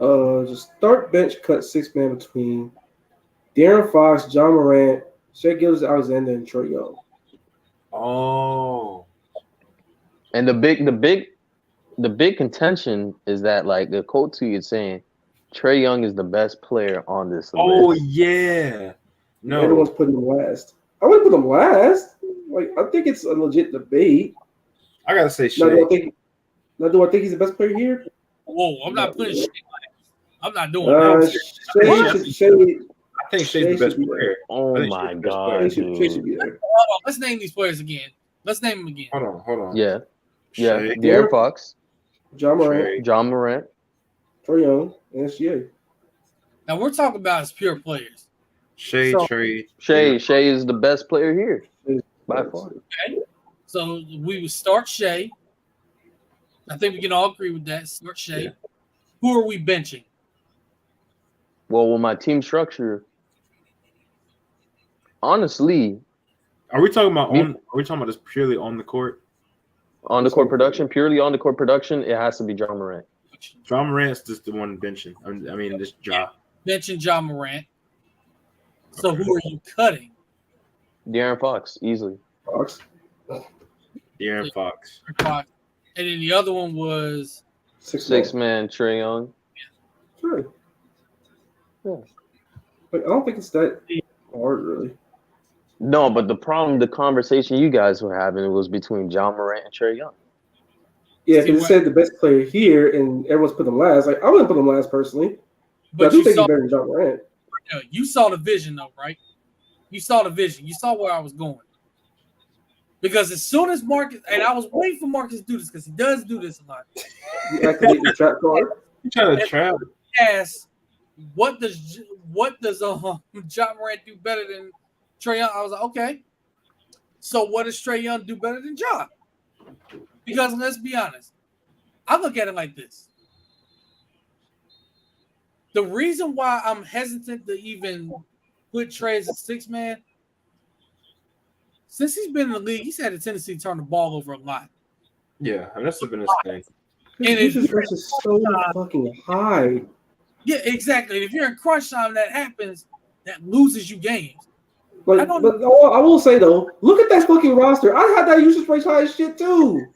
just start bench cut 6-man between De'Aaron Fox, John Morant, Shai Gilgeous-Alexander, and Trae Young. Oh. And the big contention is that, like, the quote to you saying Trae Young is the best player on this list. Oh yeah. No. Everyone's putting him last. I wouldn't put him last. Like, I think it's a legit debate. I gotta say Shai. Now, do I think he's the best player here? Whoa, I'm not putting Shai last. I'm not doing that. Shai, I think Shai's the best player. Oh my god, dude. Hold on, let's name these players again. Let's name them again. Hold on. Yeah. Shai, De'Aaron Fox, John Morant, Trae Young, and SGA. Now we're talking about as pure players. Shai is the best player here by far. Okay, so we would start Shai. I think we can all agree with that. Start Shai. Yeah. Who are we benching? Well, with my team structure, honestly, are we talking about this purely on the court? On the court production, purely on the court production, it has to be John Morant. John Morant's just the one benching. I mean, this Ja. Benching John Morant. So who are you cutting? De'Aaron Fox, easily. De'Aaron Fox. And then the other one was 6-man Trae Young. Sure. Yeah. Like, I don't think it's that hard, really. No, but the conversation you guys were having was between John Morant and Trae Young. Yeah, because it said the best player here, and everyone's put him last. Like, I wouldn't put him last personally, but I do think he's better than John Morant. You saw the vision, though, right? You saw the vision. You saw where I was going. Because as soon as Marcus, and I was waiting for Marcus to do this because he does do this a lot. You activate the trap card. You trying to trap? Ask, what does John Morant do better than Trae Young? I was like, okay. So what does Trae Young do better than John? Because let's be honest, I look at it like this. The reason why I'm hesitant to even put Trae as a 6-man, since he's been in the league, he's had a tendency to turn the ball over a lot. Yeah, and that's been his thing. His usage rate is so fucking high. Yeah, exactly. If you're in crunch time, that happens. That loses you games. Like, but I will say though, look at that fucking roster. I had that usage rate high as shit too.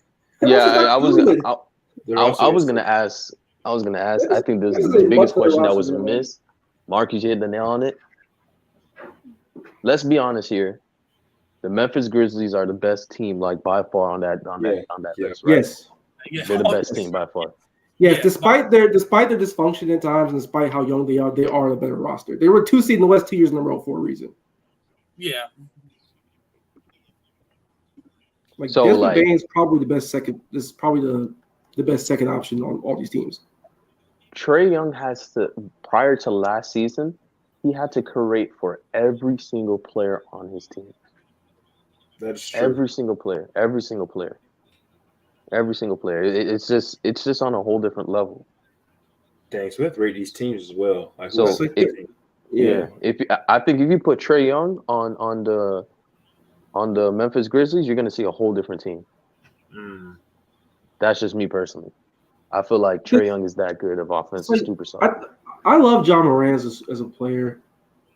Yeah, I was gonna ask. I think the biggest question that was missed. Marcus, you hit the nail on it. Let's be honest here. The Memphis Grizzlies are the best team, like by far on that list, right? Yes, they're the best team by far. Yes, despite their dysfunction at times, and despite how young they are the better roster. They were 2 seed in the West 2 years in a row for a reason. Yeah. Like so, Desmond Bane is probably the best second. This is probably the best second option on all these teams. Trae Young has to, prior to last season, he had to create for every single player on his team. That's true. Every single player. It's just on a whole different level. Dang, so we have to rate these teams as well. Like, so I think if you put Trae Young on the Memphis Grizzlies, you're gonna see a whole different team. That's just me personally. I feel like Trae Young is that good of offensive superstar. I love John Moran as a player.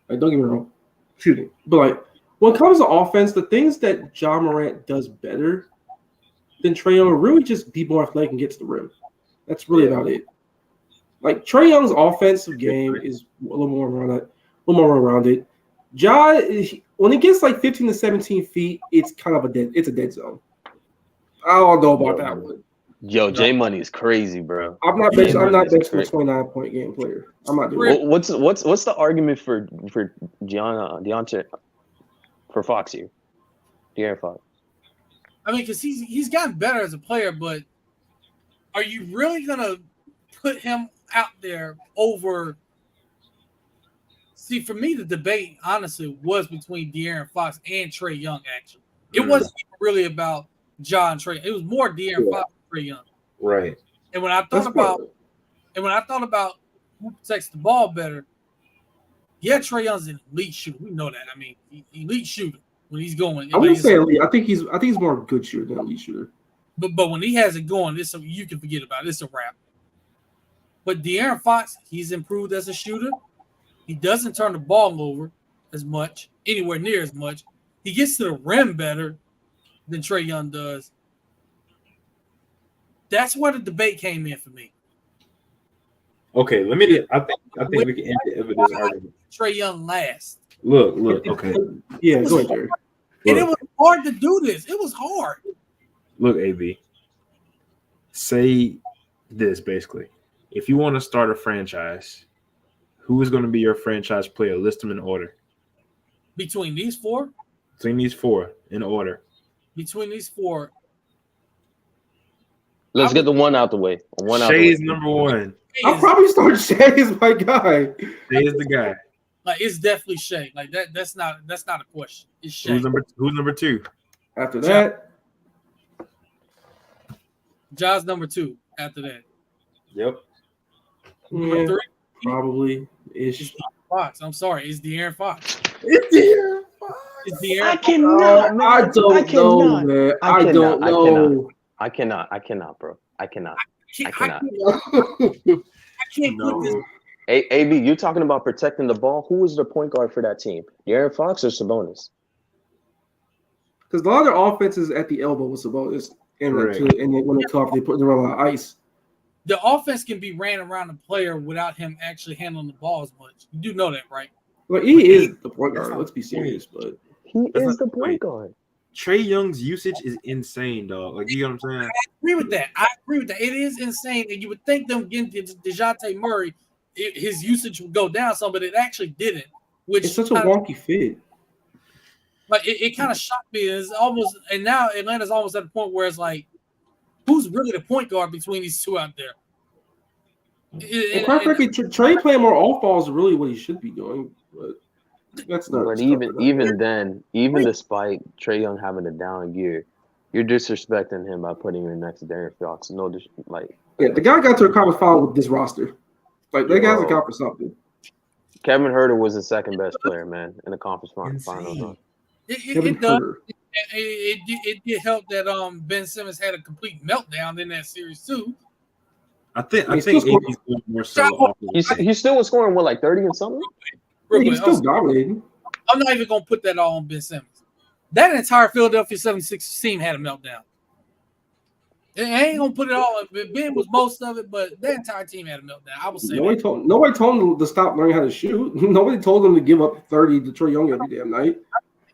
Like, don't get me wrong, shooting, but like when it comes to offense, the things that John Morant does better than Trae Young are really just be more athletic and get to the rim. That's really about it. Like Trae Young's offensive game is a little more rounded. Ja, when he gets like 15 to 17 feet, it's kind of a dead zone. I don't know about that one. Yo, J Money is crazy, bro. I'm not benching a 29-point game player. I'm not doing it. What's the argument for Deontay for Fox here? De'Aaron Fox. I mean, because he's gotten better as a player, but are you really gonna put him out there over? See, for me, the debate honestly was between De'Aaron Fox and Trae Young. Actually, it wasn't even really about John Trae. It was more De'Aaron Fox and Trae Young. Right. And when I thought about who protects the ball better, Trae Young's an elite shooter. We know that. I mean, elite shooter when he's going. I wouldn't say elite. I think he's more good shooter than elite shooter. But when he has it going, you can forget about it. It's a wrap. But De'Aaron Fox, he's improved as a shooter. He doesn't turn the ball over as much, anywhere near as much. He gets to the rim better than Trae Young does. That's where the debate came in for me. Okay, I think we can end it with this argument. Trae Young last. Look. Okay. Yeah, go ahead, Jerry. And it was hard to do this. It was hard. Look, AB. Say this basically. If you want to start a franchise, who is going to be your franchise player? List them in order. Between these four? Between these four in order. Between these four. Let's get the one out the way. Shay's number one. I'll probably start Shay as my guy. Shay is the guy. Like, it's definitely Shay. Like that's not a question. It's Shay. Who's number two? After that, Ja's number two. After that. Yep. Yeah, probably is Fox. I'm sorry, it's De'Aaron Fox. It's De'Aaron Fox. It's De'Aaron. I cannot. Man. I don't know, man. I don't know. I cannot, bro. I cannot. I can't put this. Hey, AB, you're talking about protecting the ball. Who was the point guard for that team? De'Aaron Fox or Sabonis? Because a lot of their offense is at the elbow with Sabonis, and when they come off, they put them on ice. The offense can be ran around the player without him actually handling the ball as much. You do know that, right? Well, he is the point guard. Let's be serious, but he is the point guard. Trae Young's usage is insane, dog. Like, you know what I'm saying? I agree with that. It is insane, and you would think them getting DeJounte Murray, his usage would go down some, but it actually didn't. Which it's such a wonky fit. Like it kind of shocked me. It's almost, and now Atlanta's almost at the point where it's like, who's really the point guard between these two out there? And quite frankly, Trae playing more off balls is really what he should be doing. But that's not. But even then, despite Trae Young having a down year, you're disrespecting him by putting him next to De'Aaron Fox. The guy got to a conference final with this roster. Like that guy's account for something. Kevin Huerter was the second best player, man, in the conference final. It does. It did help that Ben Simmons had a complete meltdown in that series too. I think He's still AD's going more so off of He still was scoring what, like 30 and something? Real He's quick, still dominating. I'm not even gonna put that all on Ben Simmons. That entire Philadelphia 76ers team had a meltdown. I ain't gonna put it all on. Ben was most of it, but that entire team had a meltdown. I will say Nobody that. told him to stop learning how to shoot. Nobody told him to give up 30 to Trae Young every damn night.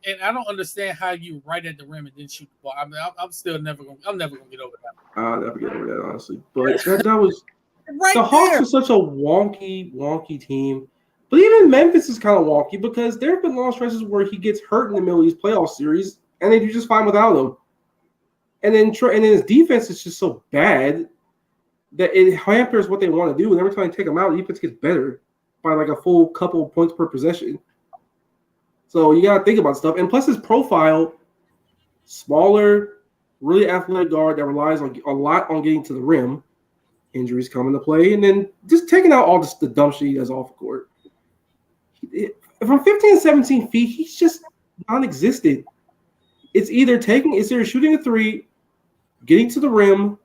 And I don't understand how you right at the rim and then shoot the ball. I mean, I'm still never gonna get over that. I'll never get over that, honestly. But that was Right the Hawks there. are such a wonky team. But even Memphis is kind of wonky because there have been long stretches where he gets hurt in the middle of these playoff series, and they do just fine without him. And then his defense is just so bad that it hampers what they want to do. And every time they take him out, the defense gets better by like a full couple of points per possession. So you got to think about stuff. And plus his profile, smaller, really athletic guard that relies on a lot on getting to the rim. Injuries come into play. And then just taking out all the dumb shit he does off the court. From 15 to 17 feet, he's just non-existent. It's either shooting a three, getting to the rim,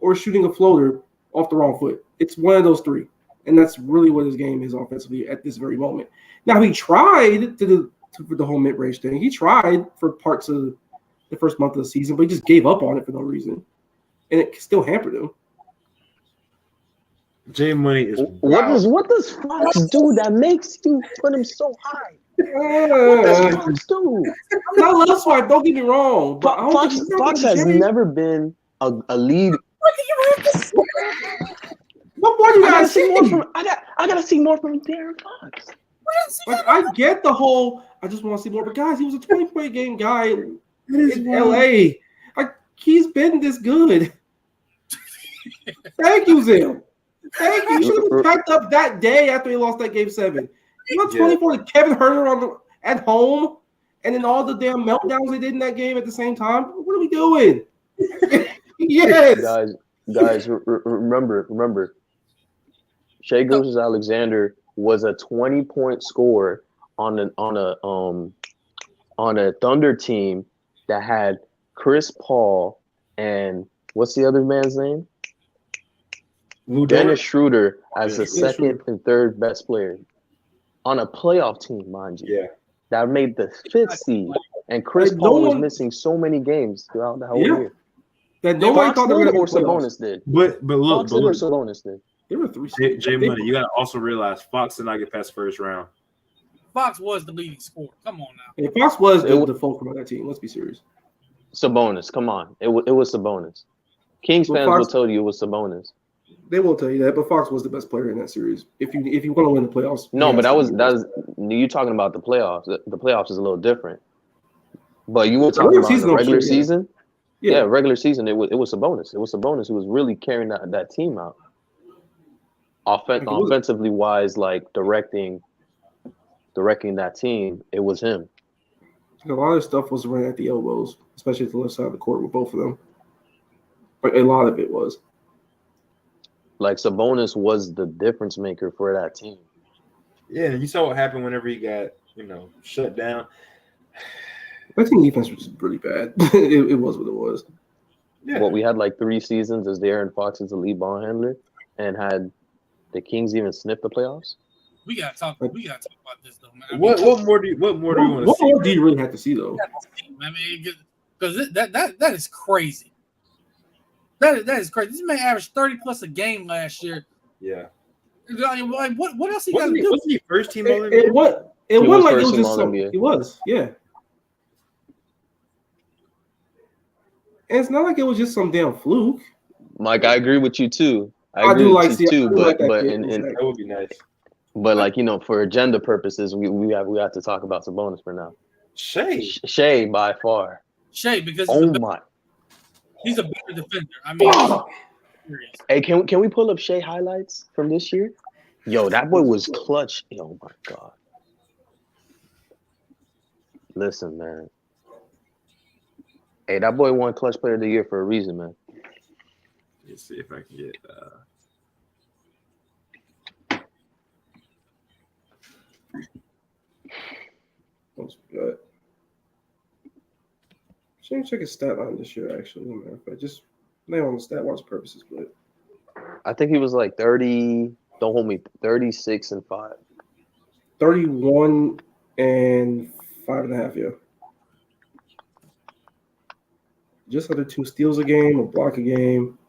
or shooting a floater off the wrong foot. It's one of those three. And that's really what his game is offensively at this very moment. Now, he tried to do the whole mid-range thing. He tried for parts of the first month of the season, but he just gave up on it for no reason. And it still hampered him. J Money is What does Fox do that makes you put him so high? What does Fox do? I love Swipe, don't get me wrong. But Fox has never been a lead. What more do you guys see? I gotta see more from Darren Fox. Like, I get the whole, I just want to see more. But guys, he was a 20-point game guy in LA. Like, he's been this good. Thank you, Zim. Thank you. You should have packed up that day after he lost that game 7. You got 24 to Kevin Herter at home, and then all the damn meltdowns they did in that game at the same time. What are we doing? Yes. Guys, remember. Shai Gilgeous-Alexander was a 20-point scorer on a Thunder team that had Chris Paul and what's the other man's name? Dennis Schroeder as the second and third best player on a playoff team, mind you. Yeah. That made the 5th seed, and Chris Paul was missing so many games throughout the whole year. That nobody thought they were going to Sabonis did. But look, Sabonis did. There were 3 J Money, you gotta also realize Fox did not get past first round. Fox was the leading scorer. Come on now. And Fox was the fulcrum of that team. Let's be serious. Sabonis, come on. It was Sabonis. Kings fans will tell you it was Sabonis. They will tell you that, but Fox was the best player in that series. If you want to win the playoffs. No, but that was you talking about the playoffs. The playoffs is a little different. But you were talking about the regular season? Yeah, regular season. It was Sabonis. It was Sabonis who was really carrying that team out. Offensively wise, like directing that team, it was him. A lot of stuff was running at the elbows, especially at the left side of the court with both of them. But a lot of it was. Like Sabonis was the difference maker for that team. Yeah, you saw what happened whenever he got, shut down. That team defense was really bad. it was what it was. Yeah. Well, we had like 3 seasons as De'Aaron Fox as the lead ball handler, and had the Kings even sniffed the playoffs. We gotta talk about this though, man. What more do you want to see? What more do you really have to see though? I mean, because that is crazy. That is crazy. This man averaged 30 plus a game last year. Yeah. Like, what else he got to do? Wasn't he first team All NBA? It wasn't like it was just so. It was, yeah. And it's not like it was just some damn fluke. Mike, I agree with you too. I do like too, but that would be nice. But like for agenda purposes, we have to talk about Sabonis for now. Shai by far. Shai because he's a better defender. I mean, hey, can we pull up Shai highlights from this year? Yo, that boy was clutch. Oh my god. Listen, man. Hey, that boy won Clutch Player of the Year for a reason, man. Let's see if I can get. Should check his stat line this year, actually. Just not on the stat watch purposes, but I think he was like 30. Don't hold me. 36-5. 31 and 5.5. Yeah. Just under 2 steals a game, a block a game.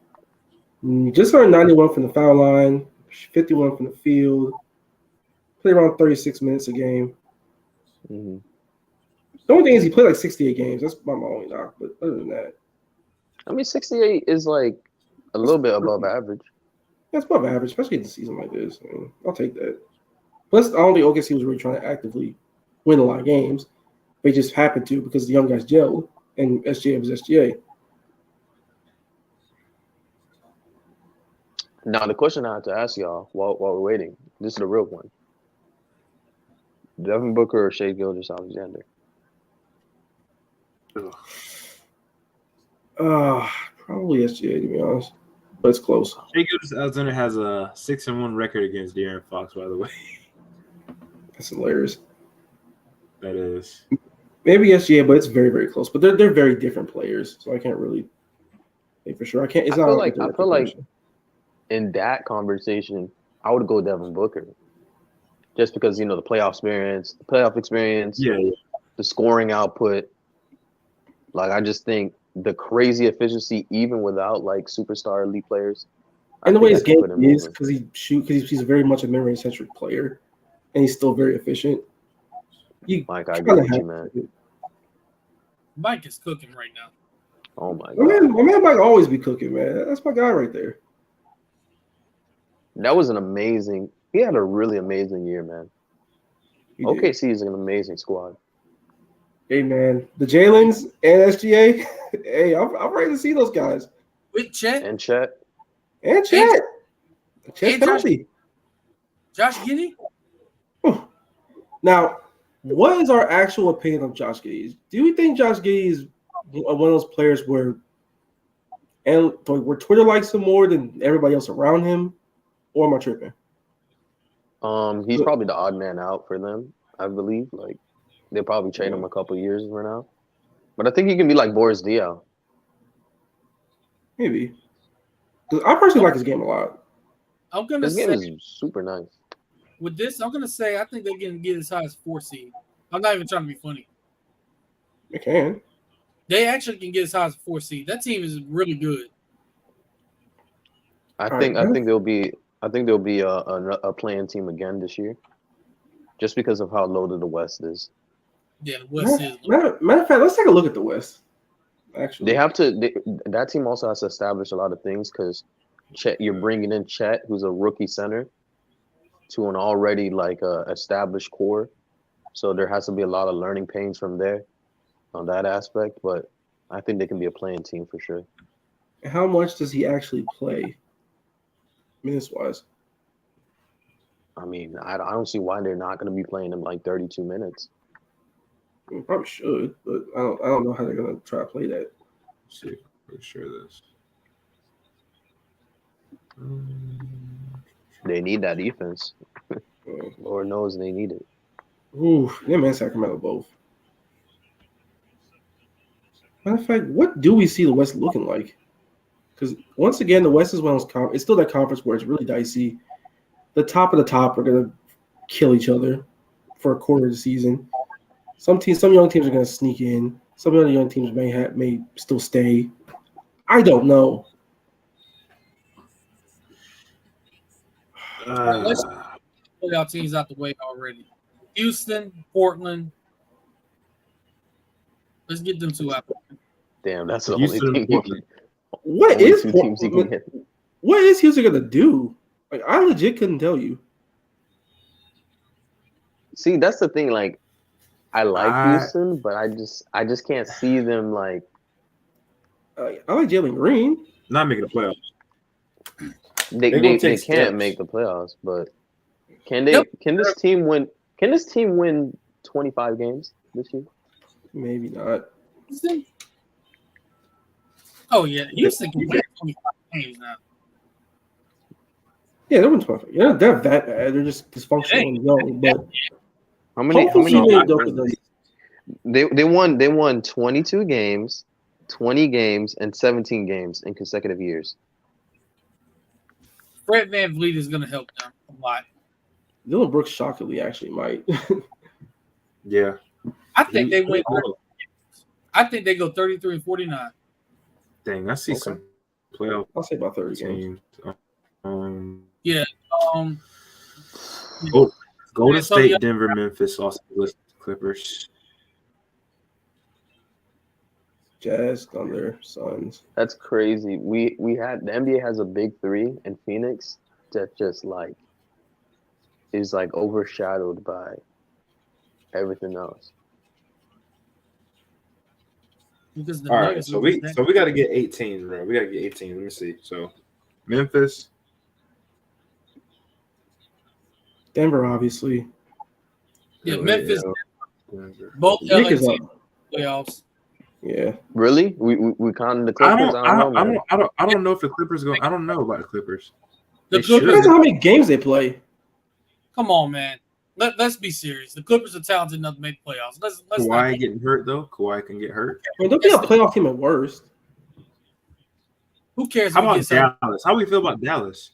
Just under 91 from the foul line, 51 from the field. Play around 36 minutes a game. Mm-hmm. The only thing is he played like 68 games. That's my only knock. But other than that, I mean, 68 is like a little bit above average. that's above average, especially in a season like this. I mean, I'll take that. Plus, I don't think OKC was really trying to actively win a lot of games. They just happened to because the young guys gelled and SGA was SGA. Now, the question I have to ask y'all while we're waiting, this is the real one. Devin Booker or Shai Gilgeous-Alexander? Probably SGA, to be honest. But it's close. Shai Gilgeous-Alexander has a 6-1 record against De'Aaron Fox, by the way. That's hilarious. That is. Maybe SGA, but it's very, very close. But they're very different players, so I can't really say for sure. I can't. It's I not. feel like in that conversation, I would go Devin Booker, just because the playoff experience, Yeah. the scoring output. Like, I just think the crazy efficiency, even without like superstar elite players. And the way his game is, because he's very much a mid-range centric player, and he's still very efficient. Mike, I agree with you, man. Mike is cooking right now. Oh my god, my man might always be cooking, man. That's my guy right there. that was an amazing. He had a really amazing year, man. OKC is an amazing squad. Hey man, the Jalen's and SGA. Hey, I'm ready to see those guys. With Chet And Chet. And Chet. Chet's and healthy. Josh Giddey. Now, what is our actual opinion of Josh Giddey? Do we think Josh Giddey is one of those players where Twitter likes him more than everybody else around him, or am I tripping? He's probably the odd man out for them, I believe. Like, they'll probably trade him a couple of years from now. But I think he can be like Boris Diaw. Maybe. Because I personally like his game a lot. I'm gonna His game is super nice. With this, I'm gonna say I think they can get as high as 4 seed. I'm not even trying to be funny. They can. They actually can get as high as 4 seed. That team is really good. I think there'll be a playing team again this year, just because of how loaded the West is. Yeah, the West is. Matter of fact, let's take a look at the West. Actually, They have to. That team also has to establish a lot of things because you're bringing in Chet, who's a rookie center, to an already established core. So there has to be a lot of learning pains from there on that aspect. But I think they can be a playing team for sure. How much does he actually play, minutes wise? I mean, I don't see why they're not going to be playing him like 32 minutes. They probably should, but I don't know how they're gonna try to play that. Let's see if I can share this. They need that defense. Lord knows they need it. Ooh, them and Sacramento both. Matter of fact, what do we see the West looking like? Because once again, the West is one of those it's still that conference where it's really dicey. The top of the top are gonna kill each other for a quarter of the season. Some young teams are gonna sneak in. Some other young teams may still stay. I don't know. Let's playoff teams out the way already. Houston, Portland. Let's get them two out. Damn, that's the only thing. What is Houston gonna do? Like, I legit couldn't tell you. See, that's the thing. Like, I like Houston, but I just can't see them like. I like Jalen Green. Not making the playoffs. They can't make the playoffs, but can they? Yep. Can this team win? Can this team win 25 games this year? Maybe not. Oh yeah, Houston can win 25 games now. Yeah, they're 25. Yeah, they're that bad. They're just dysfunctional. But how many they won 22 games, 20 games, and 17 games in consecutive years. Fred VanVleet is going to help them a lot. Dylan Brooks shockingly actually might. Yeah. I think they win. Oh, I think they go 33-49. dang, I see Okay. some playoff I'll say about 30 games. teams. Um, Yeah. Golden so, State, yeah. Denver, Memphis, Los Angeles Clippers. Jazz, Thunder, Suns. That's crazy. We had the NBA has a big three in Phoenix that just like is like overshadowed by everything else. Because the All right, Nuggets so are we just so we got to get 18, bro. We got to get 18. Let me see. So Memphis, Denver, obviously. yeah, Oh, Memphis, Denver. both LA Nick is teams up. playoffs. Yeah. Really? We counted the I Clippers? don't, I don't know, man. I don't know if the Clippers go. I don't know about the Clippers. The They Clippers. Depends on how many games they play. Come on, man. Let's be serious. The Clippers are talented enough to make the playoffs. Let's not Kawhi getting hurt though. Kawhi can get hurt. I mean, they'll be a playoff team at worst. Who cares? How if he about gets hurt? Dallas? How we feel about Dallas?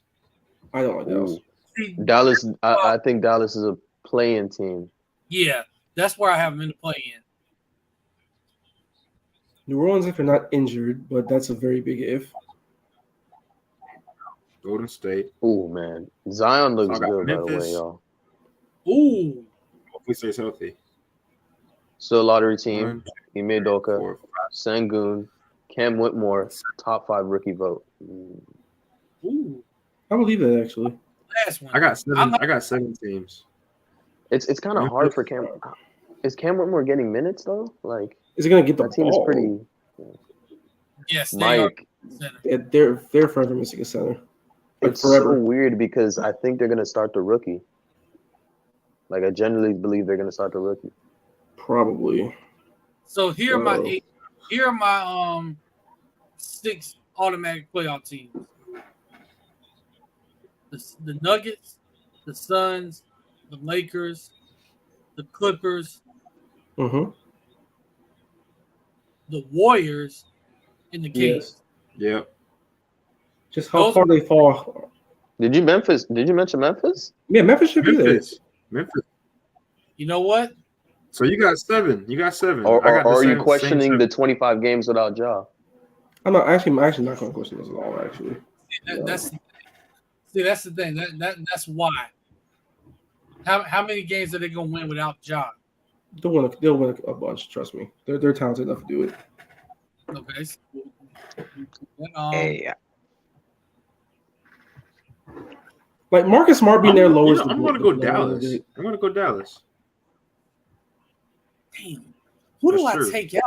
I don't like Dallas. Ooh. Dallas, I think Dallas is a playing team. Yeah, that's where I have them in the play-in. New Orleans, if they're not injured, but that's a very big if. Golden State. Ooh, man. Zion looks I got good, by the way, Memphis. y'all. Ooh, Hopefully stays healthy. So lottery team, 1, Ime 2, Doka, 4, 5. Sengun, Cam Whitmore, top 5 rookie vote. ooh. I believe that actually. Last one. I got 7. like- I got 7 teams. It's kind of hard for Cam. Is Cam Whitmore getting minutes though? Like Is it going to get the that team is ball? pretty. Yes, they are. Mike, They're forever missing a center. Like it's forever. so weird because I think they're gonna start the rookie. Like I genuinely believe they're gonna start the rookie. Probably. So here are my Whoa. 8. Here are my 6 automatic playoff teams. The Nuggets, the Suns, the Lakers, the Clippers, Mm-hmm. the Warriors, and the Kings. Yes. Yep. Just how far they fall. Did you mention Memphis? Yeah, Memphis should be there. Memphis. You know what? So you got 7. You got 7. Or I got the are you same questioning 7. the 25 games without Ja? I'm not actually not going to question this at all. Actually, That's the thing. That's why. How many games are they gonna win without Ja? they'll win a bunch. Trust me, they're talented enough to do it. Okay. So, Like Marcus Smart being there lowers. I'm going to go Dallas. I'm going to go Dallas. damn. Who do That's I true. take out?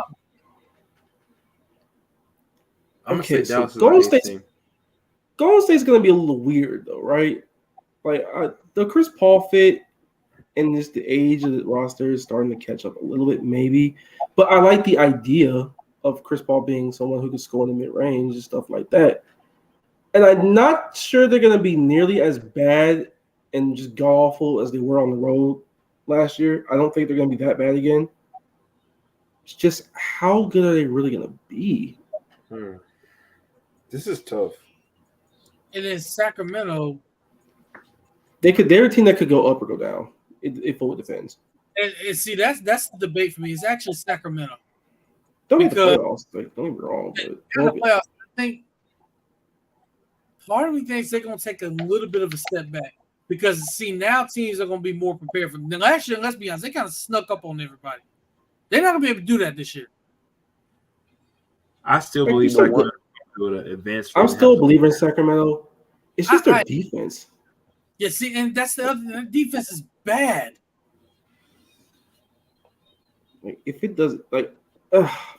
I'm going to Okay, say Dallas so is my eighth team. Golden State's going to be a little weird though, right? Like the Chris Paul fit and just the age of the roster is starting to catch up a little bit, maybe. But I like the idea of Chris Paul being someone who can score in the mid range and stuff like that. And I'm not sure they're going to be nearly as bad and just god awful as they were on the road last year. I don't think they're going to be that bad again. It's just how good are they really going to be? This is tough. And then Sacramento. They're a team that could go up or go down. It fully depends. And see, that's the debate for me. It's actually Sacramento. Don't get the Because- playoffs. Like, don't get me wrong, but In the playoffs, I think part of me thinks they're going to take a little bit of a step back because see now teams are going to be more prepared for them. Last year, let's be honest, they kind of snuck up on everybody. They're not going to be able to do that this year. I still Like, believe you they're said, going to advance. I'm still a believer in Sacramento. It's just their I- defense. Yeah, see, and that's the other. Their defense is bad. Like if it does, like,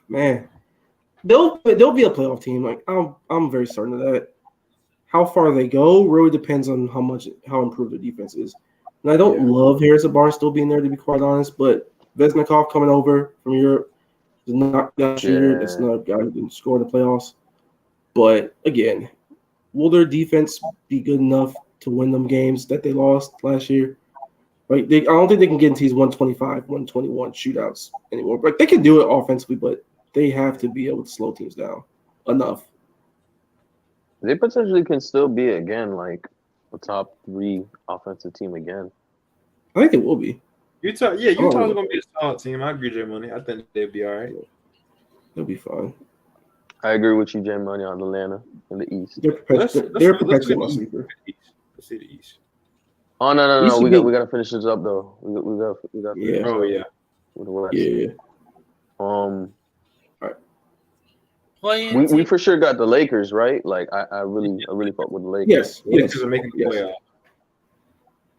man, they'll be a playoff team. Like I'm very certain of that. How far they go really depends on how improved their defense is. And I don't love Harrison Barnes still being there, to be quite honest. But Vesnikov coming over from Europe is not a shooter. That's not a guy who can score in the playoffs. But again, will their defense be good enough to win them games that they lost last year? Like I don't think they can get into these 125, 121 shootouts anymore. But they can do it offensively, but they have to be able to slow teams down enough. They potentially can still be again like a top 3 offensive team again. I think it will be. Utah's going to be a solid team. I agree, J Money. I think they'll be all right. They'll be fine. I agree with you, J Money, on Atlanta in the East. They're perpetually my sleeper. Let's see the East. Oh no! East We would be- got to finish this up though. We got. Yeah. Oh yeah. With the West. Yeah. We for sure got the Lakers, right? Like I really fuck with the Lakers. Yes. Lakers are making the Yes. playoff.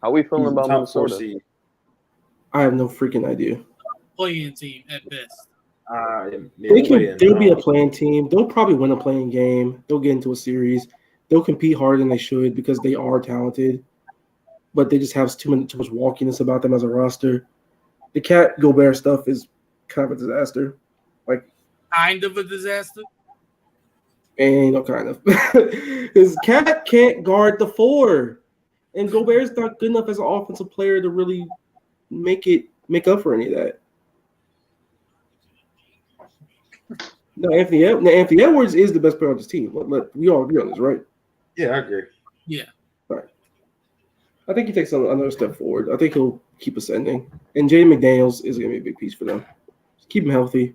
How we feeling He's about top 4 Minnesota? seed. I have no freaking idea. Playing team at best. They'll be a playing team. They'll probably win a playing game. They'll get into a series. They'll compete harder than they should because they are talented, but they just have too much walkiness about them as a roster. The Cat Gobert stuff is kind of a disaster. Kind of a disaster. Ain't no kind of. Because Cat can't guard the 4. And Gobert's not good enough as an offensive player to really make up for any of that. No, Anthony Edwards is the best player on this team. We all agree on this, right? Yeah, I agree. Yeah. Right. I think he takes another step forward. I think he'll keep ascending. And Jaden McDaniels is going to be a big piece for them. Just keep him healthy.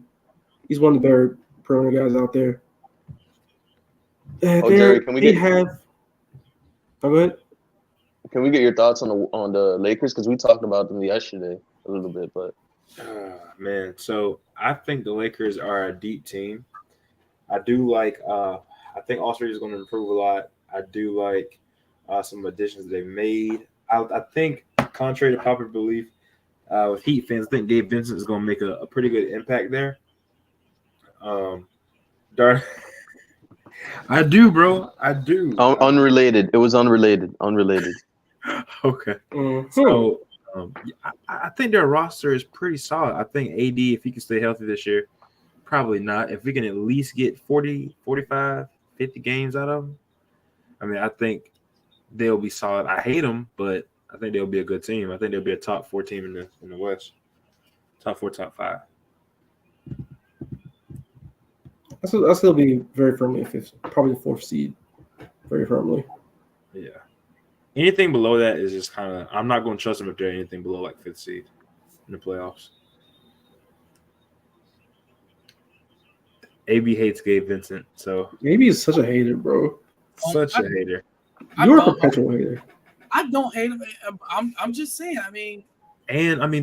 He's one of the better perimeter guys out there. Jerry, can we get? Go ahead. Can we get your thoughts on the Lakers? Because we talked about them yesterday a little bit, but man. So I think the Lakers are a deep team. I do like. I think Austria is going to improve a lot. I do like some additions they've made. I think, contrary to popular belief, with Heat fans, I think Gabe Vincent is going to make a pretty good impact there. I do, bro. I do. Unrelated. It was unrelated. Okay. Mm-hmm. So I think their roster is pretty solid. I think AD, if he can stay healthy this year, probably not. If we can at least get 40, 45, 50 games out of them, I mean, I think they'll be solid. I hate them, but I think they'll be a good team. I think they'll be a top 4 team in the West. Top 4, top 5. I'll still be very firmly probably the 4th seed, very firmly. Yeah. Anything below that is just kind of – I'm not going to trust them if they're anything below like 5th seed in the playoffs. AB hates Gabe Vincent, so – AB is such a hater, bro. Such a hater. You're a perpetual hater. I don't hate him. I'm just saying. I mean,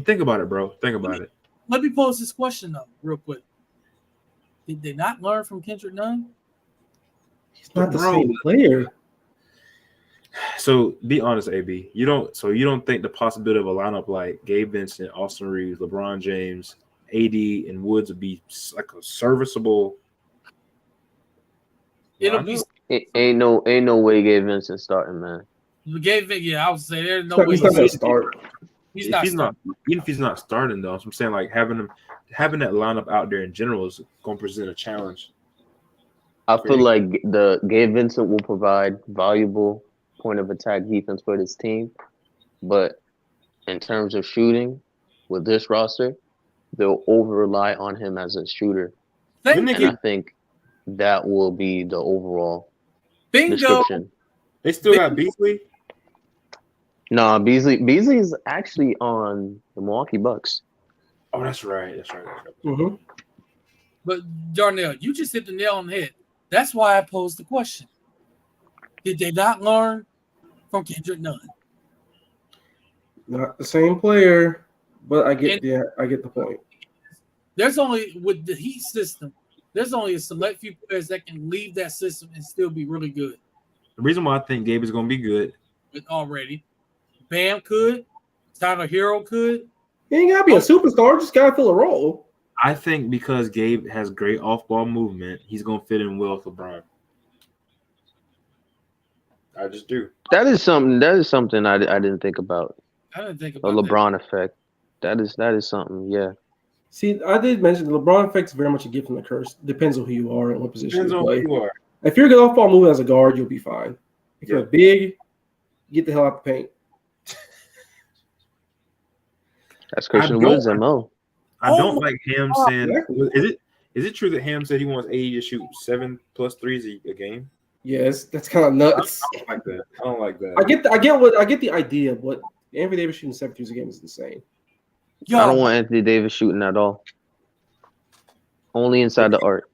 think about it, bro. Think about it. Let me pose this question though, real quick. Did they not learn from Kendrick Nunn? He's not the same player. So be honest, AB. You don't think the possibility of a lineup like Gabe Vincent, Austin Reeves, LeBron James, AD, and Woods would be like a serviceable? It'll be. Ain't no way Gabe Vincent starting, man. I would say there's no way he's not going to start. Even if he's not starting though, so I'm saying like having that lineup out there in general is going to present a challenge. I feel like the Gabe Vincent will provide valuable point of attack defense for this team, but in terms of shooting with this roster, they'll over rely on him as a shooter. And I think that will be the overall description. They still got Beasley? No, Beasley's actually on the Milwaukee Bucks. Oh, that's right. Mm-hmm. But Darnell, you just hit the nail on the head. That's why I posed the question. Did they not learn from Kendrick Nunn? Not the same player, but I get the point. There's only with the Heat system, there's only a select few players that can leave that system and still be really good. The reason why I think Gabe is going to be good already. Bam could. Tyler Hero could. He ain't got to be a superstar. Just got to fill a role. I think because Gabe has great off-ball movement, he's going to fit in well with LeBron. I just do. That is something I didn't think about. I didn't think about the LeBron effect. That is something, yeah. See, I did mention the LeBron effect is very much a gift and a curse. Depends on who you are and what position Depends you on play. who you are. If you're a good off-ball movement as a guard, you'll be fine. If you're big, get the hell out the paint. That's Christian Wood's MO. I don't like Ham saying. Is it true that Ham said he wants AD to shoot 7+ threes a game? Yes, that's kind of nuts. I don't like that. I don't like that. I get the idea, but Anthony Davis shooting 7 threes a game is insane. Yo, I don't want Anthony Davis shooting at all. Only inside the arc.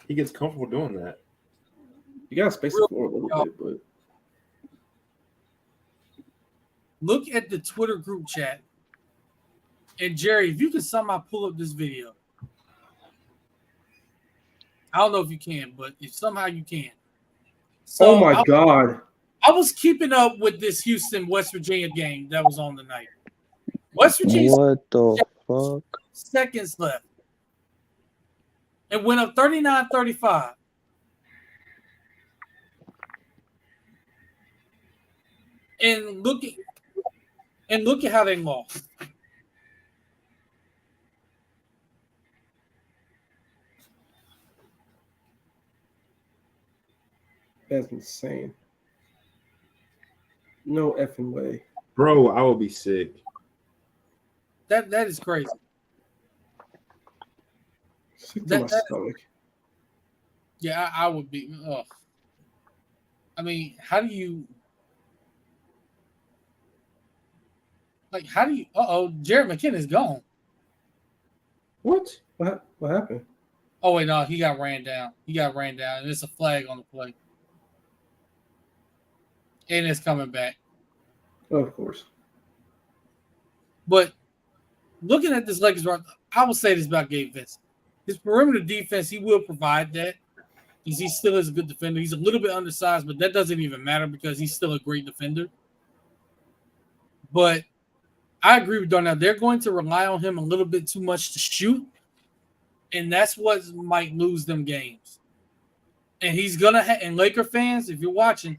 He gets comfortable doing that. You gotta space the floor a little bit, but look at the Twitter group chat. And Jerry, if you can somehow pull up this video. I don't know if you can, but if somehow you can. So oh my God. I was keeping up with this Houston West Virginia game that was on tonight. West Virginia What the fuck? seconds left. It went up 39-35. And look at how they lost. That's insane. No effing way. Bro, I will be sick. That is crazy. Sick to my stomach. Yeah, I would be. Ugh. I mean, how do you Jared McKinnon's gone. What? What happened? Oh wait, no, he got ran down. And it's a flag on the play. And it's coming back. Oh, of course. But looking at this Lakers, I will say this about Gabe Vincent. His perimeter defense, he will provide that. Because he still is a good defender. He's a little bit undersized, but that doesn't even matter because he's still a great defender. But I agree with Darnell. They're going to rely on him a little bit too much to shoot. And that's what might lose them games. And he's going to and Laker fans, if you're watching,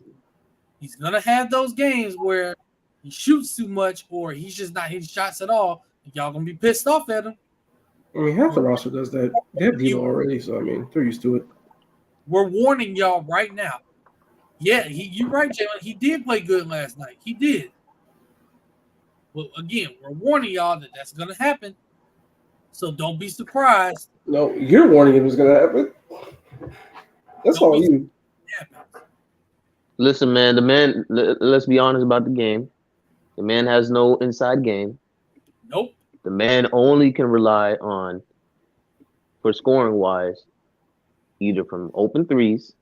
he's going to have those games where he shoots too much or he's just not hitting shots at all. And y'all going to be pissed off at him. I mean, half the roster does that. They have D'Lo already, so I mean, they're used to it. We're warning y'all right now. Yeah, you're right, Jalen. He did play good last night. He did. Well, again, we're warning y'all that that's going to happen. So don't be surprised. No, you're warning it was going to happen. That's all you. Listen, man, let's be honest about the game. The man has no inside game. Nope. The man only can rely on, for scoring wise, either from open threes.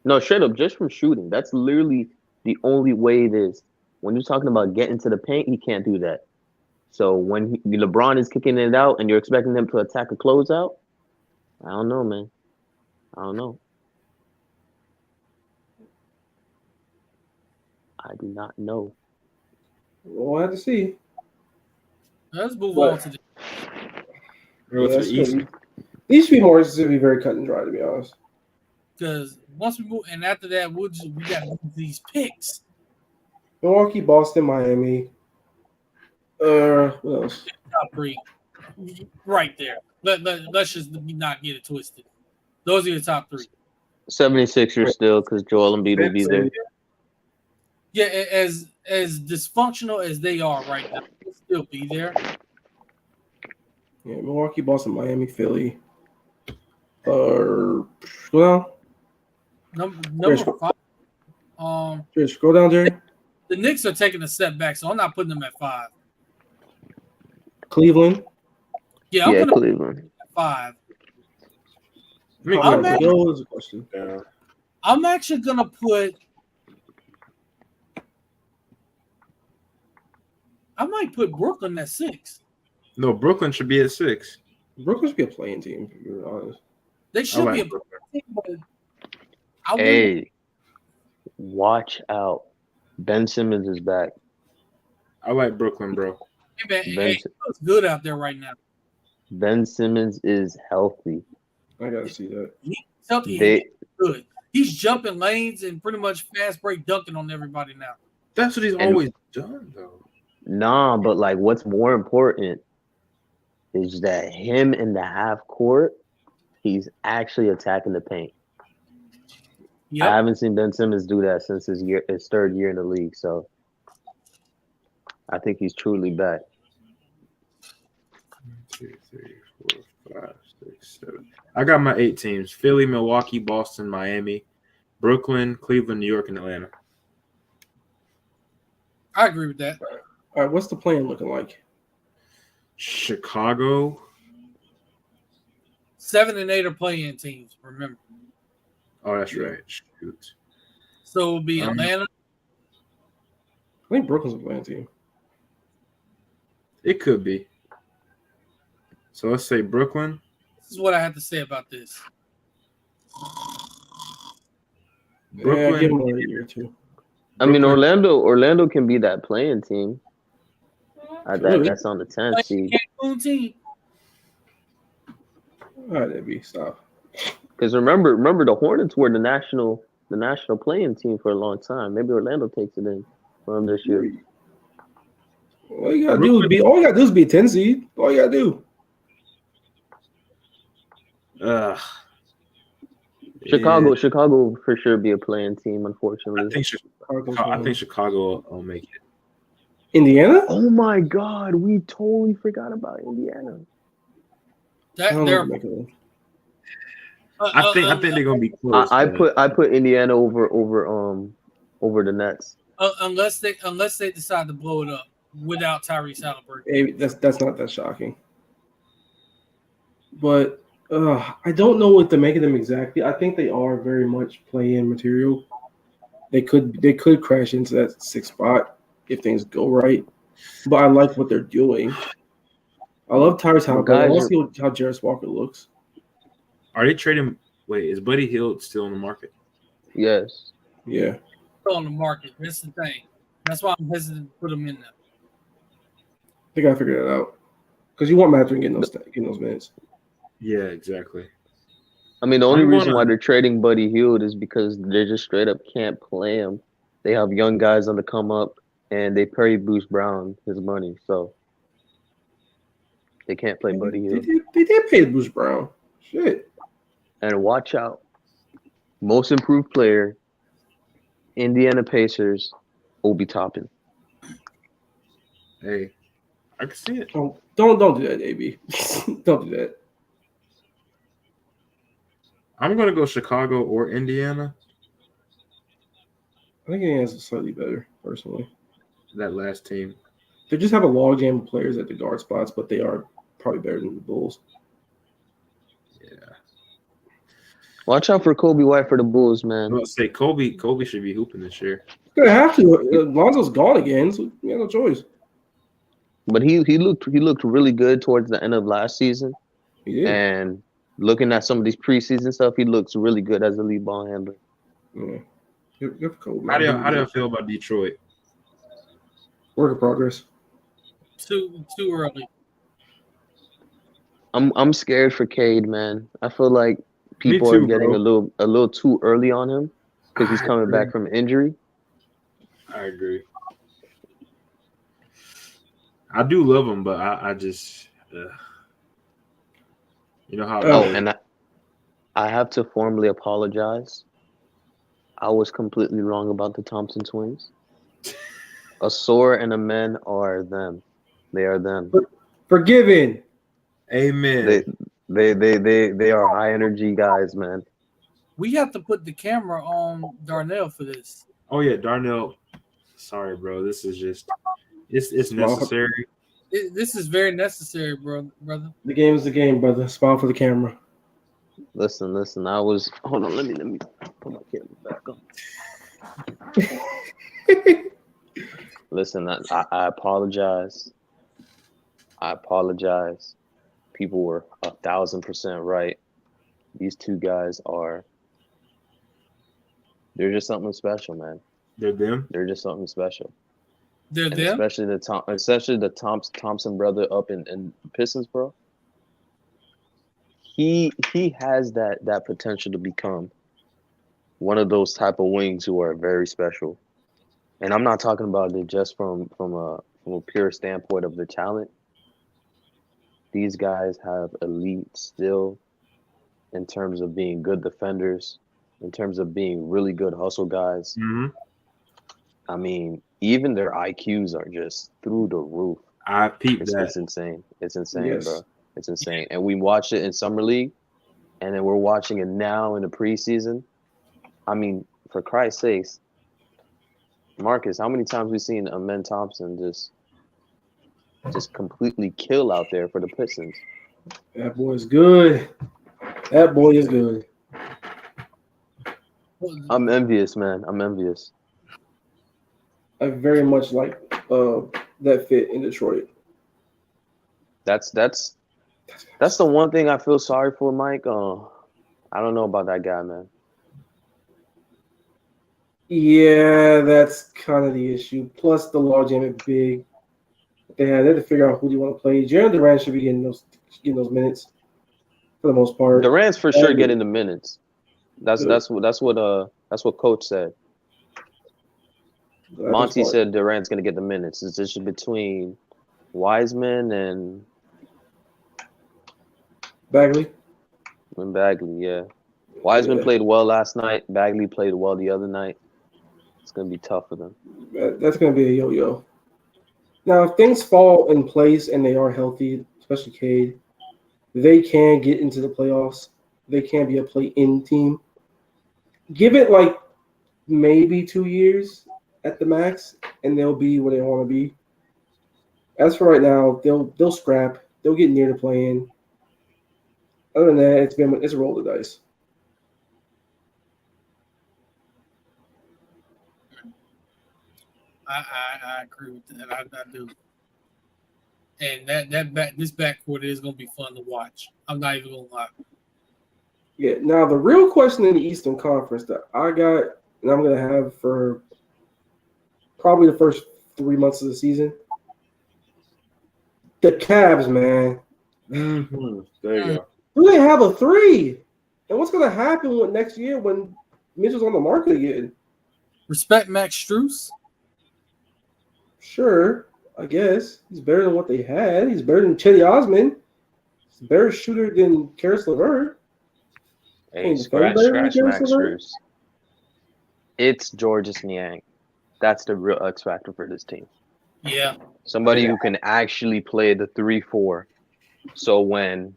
No, straight up, just from shooting. That's literally the only way it is. When you're talking about getting to the paint, he can't do that. So when LeBron is kicking it out and you're expecting him to attack a closeout, I don't know, man. I don't know. I do not know. We'll have to see. Let's move on to the East. These few more is going to be very cut and dry, to be honest. Because once we move, and after that, we got to move these picks. Milwaukee, Boston, Miami. What else? Top three. Right there. Let's just not get it twisted. Those are your top three. 76ers still, because Joel Embiid will be there. Yeah, as dysfunctional as they are right now, they'll still be there. Yeah, Milwaukee, Boston, Miami, Philly. Well, number 5. Jerry, scroll down, Jerry. The Knicks are taking a step back, so I'm not putting them at 5. Cleveland. Yeah, I'm putting Cleveland them at 5. I'm actually gonna put. I might put Brooklyn at 6. No, Brooklyn should be at 6. Brooklyn should be a playing team, to be honest. They should be a playing team, but hey, watch out. Ben Simmons is back. I like Brooklyn, bro. It's good out there right now. Ben Simmons is healthy. I gotta see that. He's healthy. He's good. He's jumping lanes and pretty much fast break dunking on everybody now. That's what he's always done, though. Nah, but like what's more important is that him in the half court, he's actually attacking the paint. Yep. I haven't seen Ben Simmons do that since his 3rd year in the league, so I think he's truly back. 1, 2, 3, 4, 5, 6, 7. I got my 8 teams: Philly, Milwaukee, Boston, Miami. Brooklyn, Cleveland, New York, and Atlanta. I agree with that. All right, what's the plan looking like? Chicago. 7 and 8 are playing teams. Remember. Oh, that's right. Shoot. So it'll be Atlanta. I think Brooklyn's a playing team. It could be. So let's say Brooklyn. This is what I have to say about this. Brooklyn. Yeah, give them a year or two. I mean, Brooklyn. Orlando can be that playing team. Really? That's on the 10th seed. Cancun team. All right, Debbie, stop. Because remember, the Hornets were the national playing team for a long time. Maybe Orlando takes it in for them this year. All you gotta do is be a 10 seed. All you gotta do. Chicago for sure be a playing team. I Unfortunately, think Chicago will make it. Indiana? oh my God, we totally forgot about Indiana. I don't They're, know if they make it. I think they're gonna be close. I put Indiana over the Nets. unless they decide to blow it up without Tyrese Halliburton. Maybe that's not that shocking. But I don't know what to make of them exactly. I think they are very much play-in material. They could crash into that 6th spot if things go right. But I like what they're doing. I love Tyrese Halliburton. I want to see how Jarris Walker looks. Are they trading? Wait, is Buddy Hield still in the market? Yes. Yeah. Still on the market. That's the thing. That's why I'm hesitant to put them in there. They gotta figure that out. Because you want Mathurin getting those minutes. Yeah, exactly. I mean, the only reason why they're trading Buddy Hield is because they just straight up can't play him. They have young guys on the come up, and they pay Bruce Brown his money, so they can't play Buddy Hield. They did pay Bruce Brown. Shit. And watch out, most improved player, Indiana Pacers, Obi Toppin. Hey, I can see it. Don't do that, AB. Don't do that. I'm gonna go Chicago or Indiana. I think Indiana's slightly better, personally. That last team. They just have a log jam of players at the guard spots, but they are probably better than the Bulls. Yeah. Watch out for Kobe White for the Bulls, man. Let's say Kobe should be hooping this year. They're gonna have to. Lonzo's gone again, so you have no choice. But he looked really good towards the end of last season. He did. And looking at some of these preseason stuff, he looks really good as a lead ball handler. Yeah. Good for Kobe. How do you feel about Detroit? Work in progress. Too early. I'm scared for Cade, man. I feel like people are getting a little too early on him because he's coming back from injury. I agree. I do love him, but I just you know how. And I have to formally apologize. I was completely wrong about the Thompson twins. A Sore and a Men are them. They are them. Forgiven. Amen. They are high energy guys, man. We have to put the camera on Darnell for this. Oh yeah, Darnell. Sorry, bro. This is just it's necessary. This is very necessary, brother. The game is the game, brother. Smile for the camera. Listen. I was hold on. Let me put my camera back on. Listen, I apologize. People were 1,000% right. These two guys they're just something special, man. They're them. They're just something special. They're them. Especially the Thompson brother up in Pistons, bro. He has that potential to become one of those type of wings who are very special. And I'm not talking about it just from a pure standpoint of the talent. These guys have elite skill in terms of being good defenders, in terms of being really good hustle guys. Mm-hmm. I mean, even their IQs are just through the roof. I peeped that. It's insane. It's insane, Yes. bro. It's insane. And we watched it in Summer League, and then we're watching it now in the preseason. I mean, for Christ's sakes, Marcus, how many times we seen Amen Thompson just completely kill out there for the Pistons? That boy is good. That boy is good. I'm envious, man. I'm envious. I very much like that fit in Detroit. That's the one thing I feel sorry for, Mike. I don't know about that guy, man. Yeah, that's kind of the issue. Plus the logjam big. They had to figure out who do you want to play. Jaren Durant should be getting those minutes for the most part. Durant's for sure getting the minutes. That's what Coach said. Monty said Durant's gonna get the minutes. It's just between Wiseman and Bagley. Yeah. Wiseman played well last night. Bagley played well the other night. It's gonna be tough for them. That's gonna be a yo-yo. Now, if things fall in place and they are healthy, especially Cade, they can get into the playoffs. They can be a play-in team. Give it like maybe 2 years at the max, and they'll be where they want to be. As for right now, they'll scrap. They'll get near the play-in. Other than that, it's a roll of the dice. I agree with that. I do. And this backcourt is going to be fun to watch. I'm not even going to lie. Yeah. Now the real question in the Eastern Conference that I got, and I'm going to have for probably the first 3 months of the season, the Cavs, man. Mm-hmm. There you go. Do they have a 3? And what's going to happen next year when Mitchell's on the market again? Respect Max Strus. Sure, I guess. He's better than what they had. He's better than Chetty Osman. He's a better shooter than Karis LeVert. Hey, scratch Max Strus. It's Georges Niang. That's the real X factor for this team. Yeah. Somebody who can actually play the 3-4. So when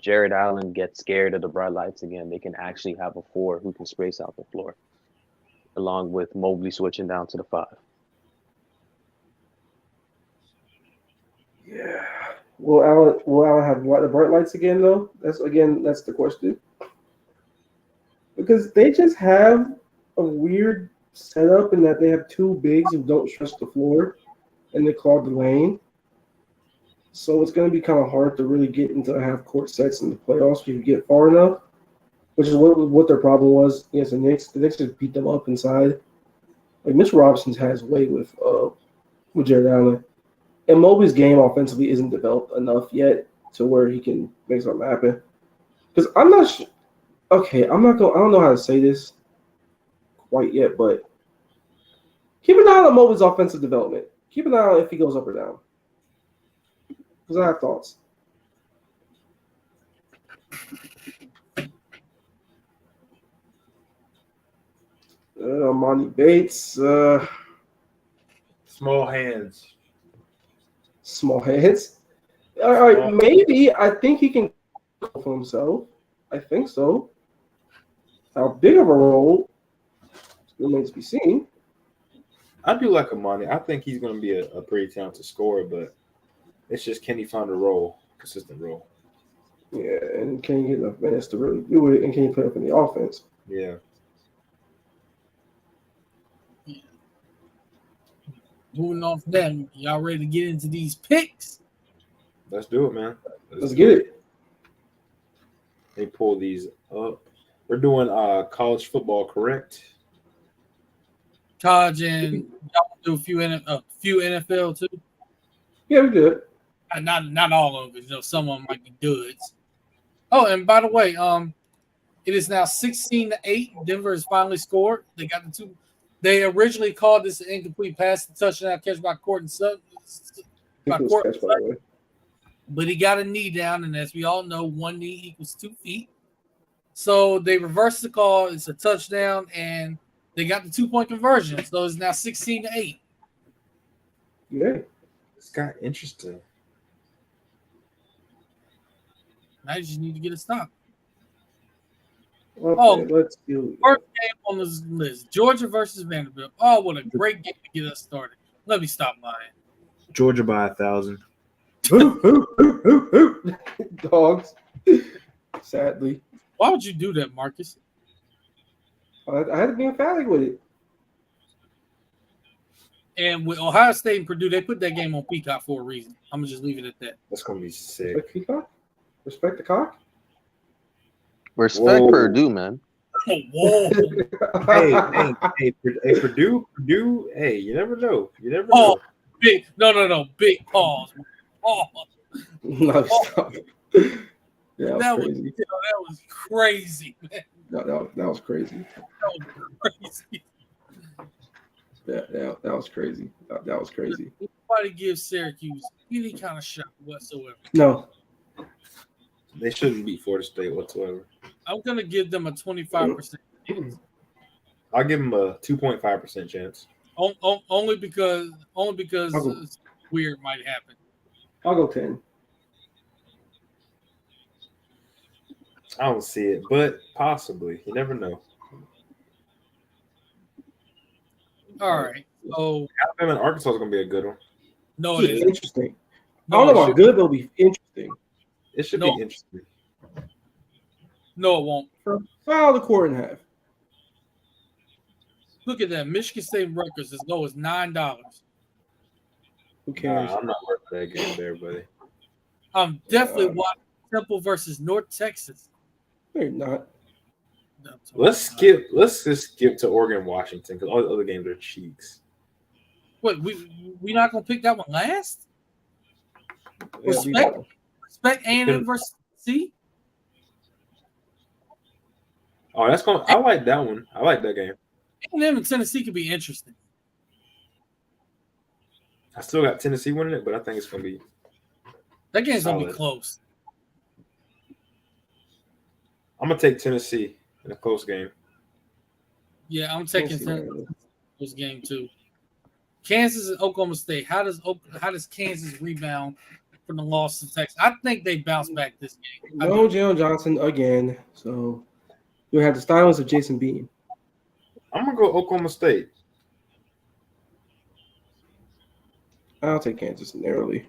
Jared Allen gets scared of the bright lights again, they can actually have a 4 who can space out the floor, along with Mobley switching down to the 5. Yeah. Will Allen have the bright lights again though? That's the question. Because they just have a weird setup in that they have 2 bigs who don't stretch the floor and they clog the lane. So it's going to be kind of hard to really get into half-court sets in the playoffs if you get far enough, which is what their problem was against the Knicks. The Knicks just beat them up inside. Like Mitchell Robinson has way with Jared Allen. And Mobley's game offensively isn't developed enough yet to where he can make something happen. Because I'm not sure. Okay, I don't know how to say this quite yet, but keep an eye on Mobley's offensive development. Keep an eye on if he goes up or down. Because I have thoughts. Monty Bates. Small hands. Small hands. All right, maybe. I think he can go for himself. I think so. How big of a role remains to be seen. I do like Amani. I think he's going to be a pretty talented scorer, but it's just can he find a consistent role? Yeah, and can he get enough minutes to really do it, and can he put up in the offense? Yeah. Moving off that, y'all ready to get into these picks? Let's do it, man. Let's get it. They pull these up. We're doing college football, correct? College and y'all do a few NFL too. Yeah, we good. Not all of it. Some of them might be duds. Oh, and by the way, it is now 16-8. Denver has finally scored. They got the 2. They originally called this an incomplete pass, the touchdown catch by Courtland Sutton. But he got a knee down, and as we all know, 1 knee equals 2 feet. So they reversed the call. It's a touchdown, and they got the 2-point conversion. So it's now 16-8. Yeah. It's got interesting. Now you just need to get a stop. Okay, let's do First game on this list: Georgia versus Vanderbilt. Oh, what a great game to get us started. Let me stop lying. Georgia by 1,000. Dogs. Sadly, Why would you do that, Marcus? I had to be emphatic with it. And with Ohio State and Purdue, they put that game on Peacock for a reason. I'm gonna just leave it at that. That's gonna be sick. Respect Peacock? Respect the cock? Respect Whoa. Purdue, man. Whoa! Hey, Purdue. Hey, you never know. You never know. Big no. Big pause. Pause. No, stop. Yeah, that was crazy. That was crazy, man. That was crazy. That was crazy. That was crazy. That was crazy. Nobody gives Syracuse any kind of shot whatsoever. No. They shouldn't beat Florida State whatsoever. I'm gonna give them a 25% chance. I'll give them a 2.5% chance. Only because weird might happen. I'll go 10. I don't see it, but possibly. You never know. All right. So Alabama and Arkansas is gonna be a good one. no, it isn't. Interesting. No, I don't know it about good, but it'll be interesting. It should No. be interesting. No, it won't. Foul the court in half. Look at that. Michigan State and Rutgers as low as $9. Who cares? I'm not worth that game there, buddy. I'm definitely watching Temple versus North Texas. No, you're not. Let's just skip to Oregon, Washington, because all the other games are cheeks. Wait, we not gonna pick that one last? Yeah, Respect A&M versus C. Oh, that's going. I like that one. I like that game. A&M and Tennessee could be interesting. I still got Tennessee winning it, but I think it's gonna be. That game's gonna be solid. close. I'm gonna take Tennessee in a close game. Yeah, I'm taking Tennessee this game too. Kansas and Oklahoma State. How does Kansas rebound from the loss to Texas? I think they bounce back this game. No Jalen Johnson again. So you have the stylings of Jason Bean. I'm gonna go Oklahoma State. I'll take Kansas narrowly.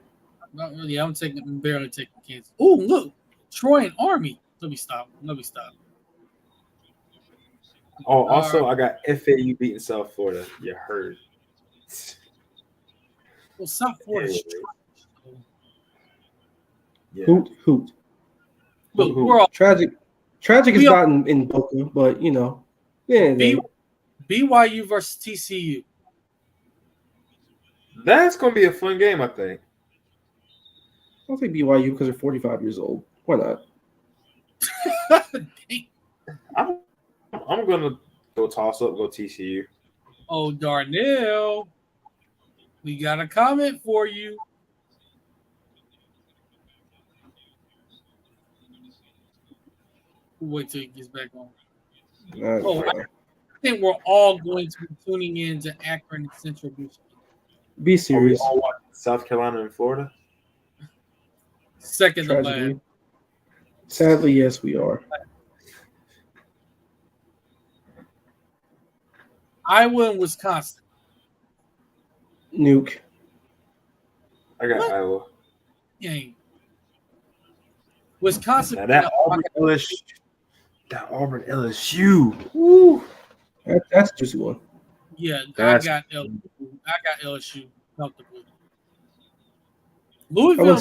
Yeah, I'm barely taking Kansas. Oh, look, Troy and Army. Let me stop. Oh, also I got FAU beating South Florida. You heard. Well, South Florida's Yeah. Hoot. Look, we're all Tragic is not in Boca, but you know. Yeah. BYU versus TCU. That's gonna be a fun game, I think. I'll take BYU because they're 45 years old. Why not? I'm gonna go toss up, go TCU. Oh, Darnell, we got a comment for you. We'll wait till he gets back on. I think we're all going to be tuning in to Akron and Central Michigan. Be serious. All watching South Carolina and Florida. Second to last. Sadly, yes, we are. Iowa and Wisconsin. Nuke. I got Iowa. Game. Wisconsin. Now that Auburn LSU. Woo. That's a juicy one. Yeah, I got LSU comfortably. Louisville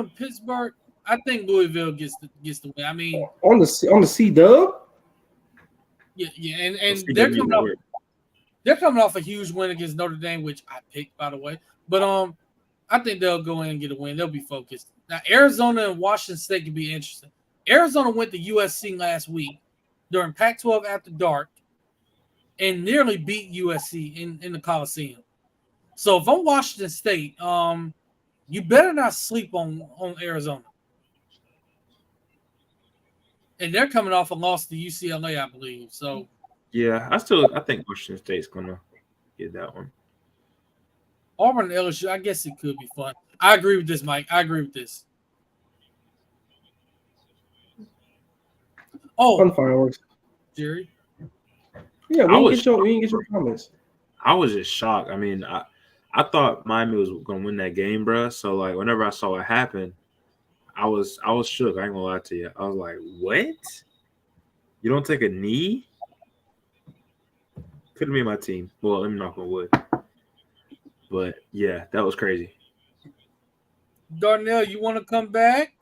and Pittsburgh. I think Louisville gets the win. I mean, on the C dub. Yeah, and they're coming off a huge win against Notre Dame, which I picked, by the way. But I think they'll go in and get a win. They'll be focused. Now, Arizona and Washington State can be interesting. Arizona went to USC last week during Pac-12 After Dark and nearly beat USC in the Coliseum. So if I'm Washington State, you better not sleep on Arizona. And they're coming off a loss to UCLA, I believe. So yeah, I think Washington State's gonna get that one. Auburn and LSU, I guess it could be fun. I agree with this, Mike. I agree with this. Fun fireworks. Jerry. Yeah, we didn't get your comments. I was just shocked. I mean, I thought Miami was going to win that game, bro. So like, whenever I saw it happen, I was shook. I ain't gonna lie to you. I was like, what? You don't take a knee? Couldn't be my team. Well, let me knock on wood. But yeah, that was crazy. Darnell, you want to come back?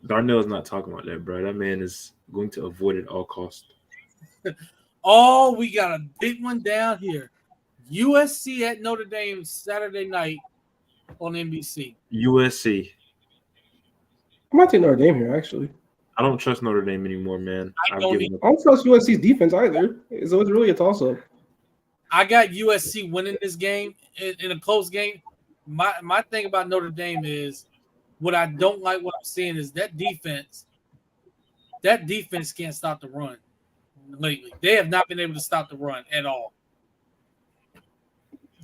Darnell's not talking about that, bro. That man is going to avoid it at all costs. Oh, we got a big one down here. USC at Notre Dame Saturday night on NBC. USC. I might take Notre Dame here, actually. I don't trust Notre Dame anymore, man. I I've don't given up. I don't trust USC's defense either. So it's really a toss-up. I got USC winning this game in a close game. My thing about Notre Dame is what I don't like what I'm seeing is that defense can't stop the run lately. They have not been able to stop the run at all.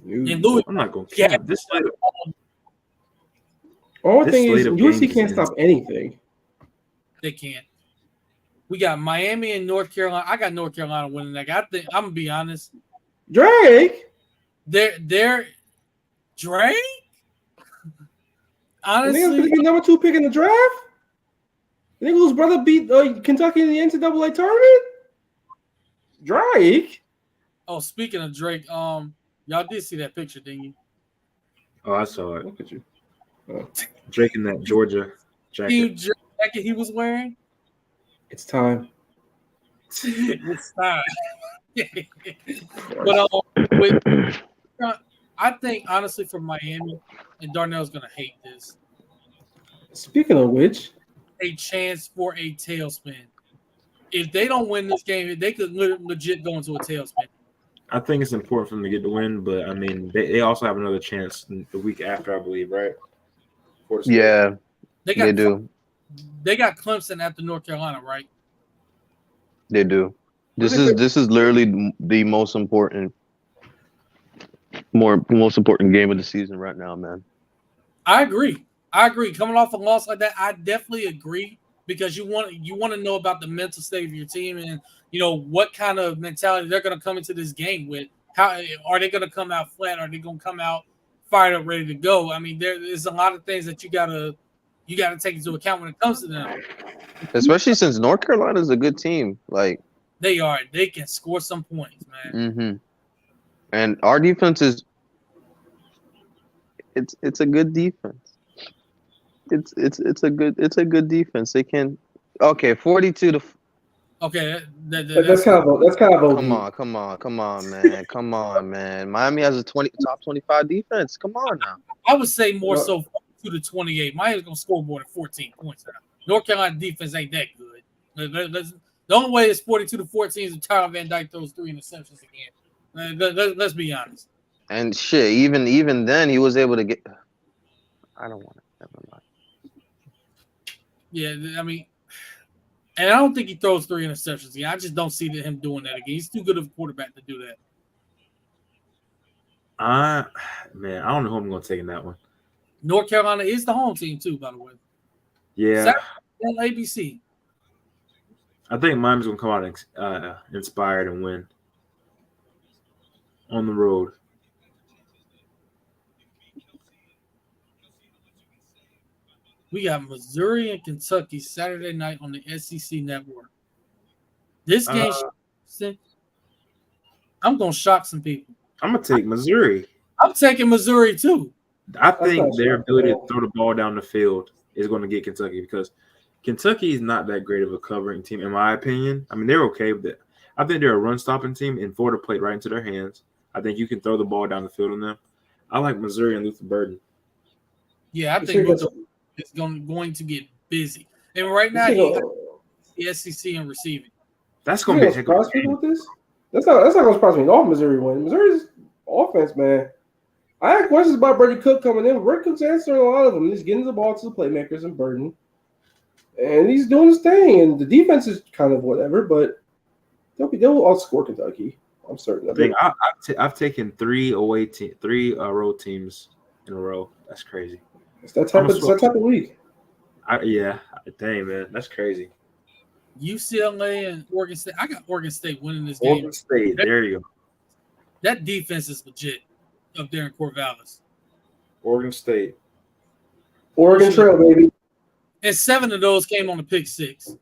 And Louis, I'm not going to count this. Only thing is USC can't stop anything. They can't. We got Miami and North Carolina. I got North Carolina winning that. I think I'm gonna be honest. Drake. They're Drake. Honestly, I think number 2 pick in the draft. I think whose brother beat Kentucky in the NCAA tournament. Drake. Oh, speaking of Drake, y'all did see that picture, didn't you? Oh, I saw it. Look at you. Drake in that Georgia jacket. Jacket he was wearing. It's time. It's time. But I think honestly for Miami, and Darnell's gonna hate this. Speaking of which, a chance for a tailspin. If they don't win this game, they could legit go into a tailspin. I think it's important for them to get the win, but I mean, they also have another chance the week after, I believe, right? Yeah, they do. They got Clemson after North Carolina, right? They do. This is literally the most important game of the season right now, man. I agree. Coming off a loss like that, I definitely agree because you want to know about the mental state of your team and what kind of mentality they're going to come into this game with. How are they going to come out flat? Are they going to come out fired up, ready to go? I mean, there's a lot of things that you gotta take into account when it comes to them. Especially since North Carolina is a good team. Like they can score some points, man. Mm-hmm. And our defense is it's a good defense. It's a good defense. They can 42 to. Okay, that's kind of OG. Come on, man. Miami has a top 25 defense. Come on now. I would say more so 42 to 28. Miami's gonna score more than 14 points now. North Carolina defense ain't that good. The only way it's 42 to 14 is if Tyler Van Dyke throws 3 interceptions again. Let's be honest. And shit, even then he was able to get. I don't want to. Never mind. Yeah, I mean, and I don't think he throws 3 interceptions again. I just don't see him doing that again. He's too good of a quarterback to do that. Man, I don't know who I'm going to take in that one. North Carolina is the home team too, by the way. Yeah. Saturday, ABC. I think Miami's going to come out inspired and win on the road. We got Missouri and Kentucky Saturday night on the SEC Network. This game, I'm going to shock some people. I'm going to take Missouri. I'm taking Missouri too. I think their ability to throw the ball down the field is going to get Kentucky because Kentucky is not that great of a covering team, in my opinion. I mean, they're okay with it. I think they're a run-stopping team, and Florida played right into their hands. I think you can throw the ball down the field on them. I like Missouri and Luther Burden. Yeah, I think it's going to get busy. And right now, he got the SEC in receiving. That's going to be a surprise people with this. That's not going to surprise me at all. Missouri win. Missouri's offense, man. I had questions about Brady Cook coming in. Brady Cook's answering a lot of them. He's getting the ball to the playmakers and Burden, and he's doing his thing. And the defense is kind of whatever, but they'll outscore Kentucky. I'm certain of it. I've taken 3 road teams in a row. That's crazy. It's that type of week. Dang, man, that's crazy. UCLA and Oregon State. I got Oregon State winning this game. Oregon State. There you go. That defense is legit up there in Corvallis. Oregon State. Oregon Trail, baby. And 7 of those came on the pick six.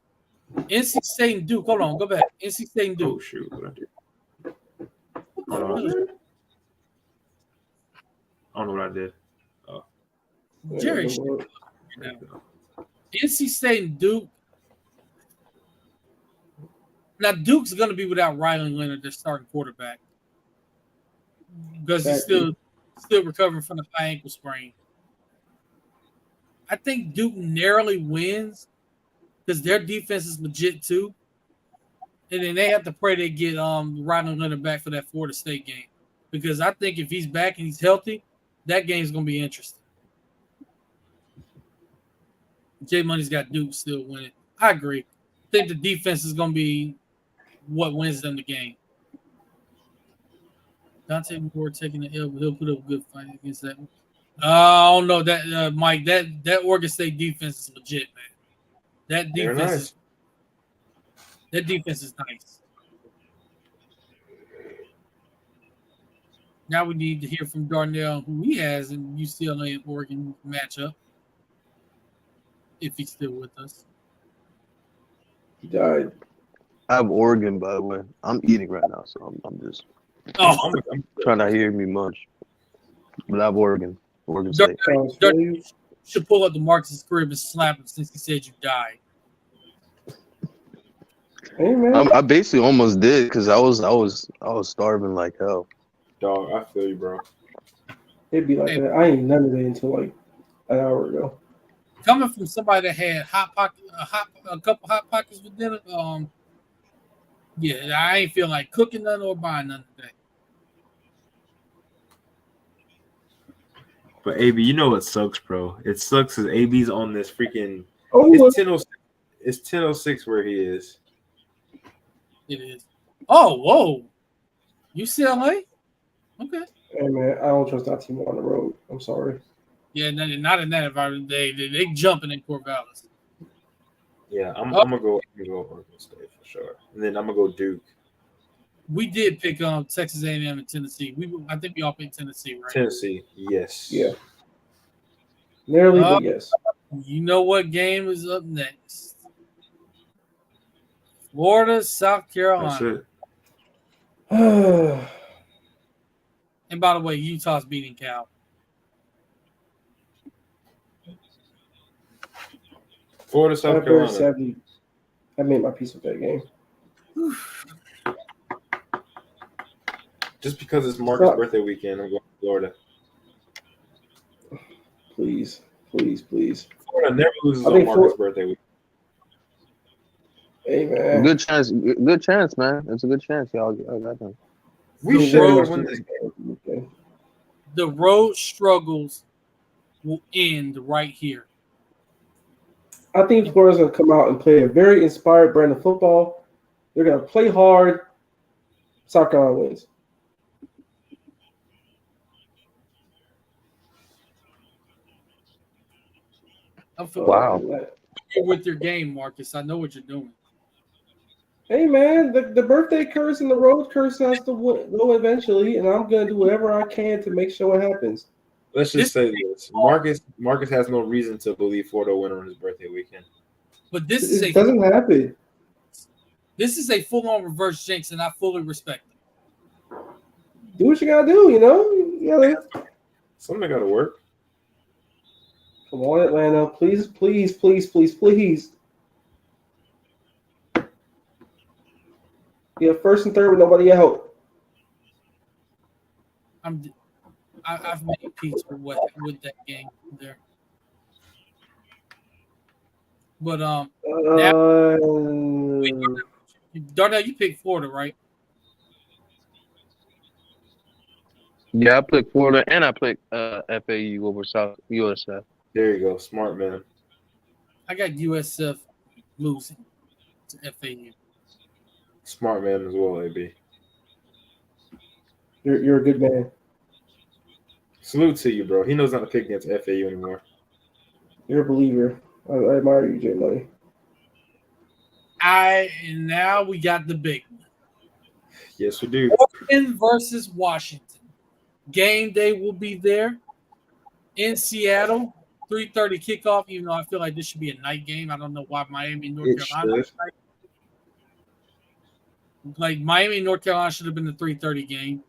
NC State and Duke. Hold on, go back. NC State and Duke. Oh shoot! What I do? What the hell is that? I don't know what I did. Jerry, NC State and Duke. Now Duke's going to be without Riley Leonard, their starting quarterback, because he's still recovering from the high ankle sprain. I think Duke narrowly wins because their defense is legit too, and then they have to pray they get Riley Leonard back for that Florida State game, because I think if he's back and he's healthy, that game's going to be interesting. J Money's got Duke still winning. I agree. I think the defense is going to be what wins them the game. Dante Moore taking the L, but he'll put up a good fight against that one. I don't know that Mike. That Oregon State defense is legit, man. That defense is nice. Now we need to hear from Darnell who he has in UCLA and Oregon matchup, if he's still with us. He died. I have Oregon, by the way. I'm eating right now, so I'm just Oh, I'm trying to hear me much. But I have Oregon. Oregon State. Darnell should pull up the Marcus' crib and slap him since he said you died. Hey man, I basically almost did because I was starving like hell. Dog, I feel you, bro. it'd be like that. I ain't none of it until like an hour ago. Coming from somebody that had a couple hot pockets for dinner, yeah, I ain't feel like cooking none or buying none today. But AB, you know what sucks, bro? It sucks because AB's on this freaking. Oh, It's 10:06. It's 10:06 where he is. It is. Oh, whoa. UCLA? Okay. hey man, I don't trust that team on the road. I'm sorry. Yeah, not in that environment. They jumping in Corvallis. Yeah, I'm gonna go Oregon State for sure, and then I'm gonna go Duke. We did pick Texas A&M and Tennessee. I think we all picked Tennessee, right? Tennessee, yes. Yeah. Narrowly, but yes. You know what game is up next? Florida, South That's Carolina. it. And by the way, Utah's beating Cal. Florida, South Carolina. Sadly, I made my peace with that game. Just because it's Marcus' birthday weekend, I'm going to Florida. Please, please, please. Florida never loses I on think Marcus' birthday weekend. Hey man, Good chance, man. It's a good chance, y'all got them. We The should road- win this. The road struggles will end right here. I think Florida's gonna come out and play a very inspired brand of football. They're gonna play hard. South Carolina wins. Wow. You're with your game, Marcus. I know what you're doing. Hey man, the birthday curse and the road curse has to go eventually, and I'm gonna do whatever I can to make sure it happens. Let's just say this: Marcus has no reason to believe Florida will win on his birthday weekend. But this is It doesn't happen. a full-on reverse jinx, and I fully respect it. Do what you gotta do, you know. You gotta, Something got to work. come on, Atlanta, please, please, please, please, please. Yeah, first and third with nobody out. I've made peace with that game there. But Darnell, you picked Florida, right? Yeah, I picked Florida and I picked FAU over South USF. There you go, smart man. I got USF losing to FAU. Smart man as well, AB. You're a good man. Salute to you, bro. He knows not to pick against FAU anymore. You're a believer. I admire you, J Money. And now we got the big one. Yes, we do. Oregon versus Washington. Game day will be there in Seattle. 3:30 kickoff, even though I feel like this should be a night game. I don't know why Miami and North It Carolina. should. Like Miami and North Carolina should have been the 3:30 game.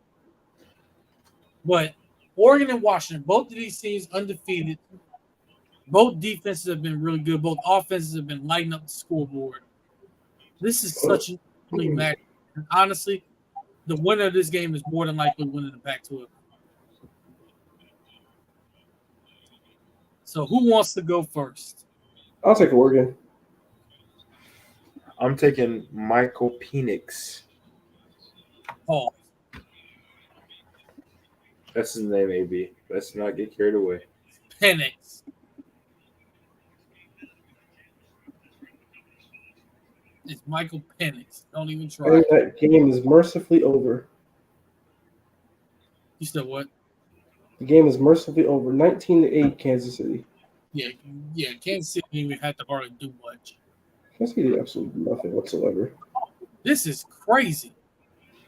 But Oregon and Washington, both of these teams undefeated. Both defenses have been really good. Both offenses have been lighting up the scoreboard. This is such a good match. And honestly, the winner of this game is more than likely winning the Pac-12. So who wants to go first? I'll take Oregon. I'm taking Michael Penix. Paul. That's his name, AB. Let's not get carried away. Penix. It's Michael Penix. Don't even try. And that game is mercifully over. You said what? The game is mercifully over. 19-8 Kansas City. Yeah. Kansas City didn't even have to hardly do much. Kansas City did absolutely nothing whatsoever. This is crazy.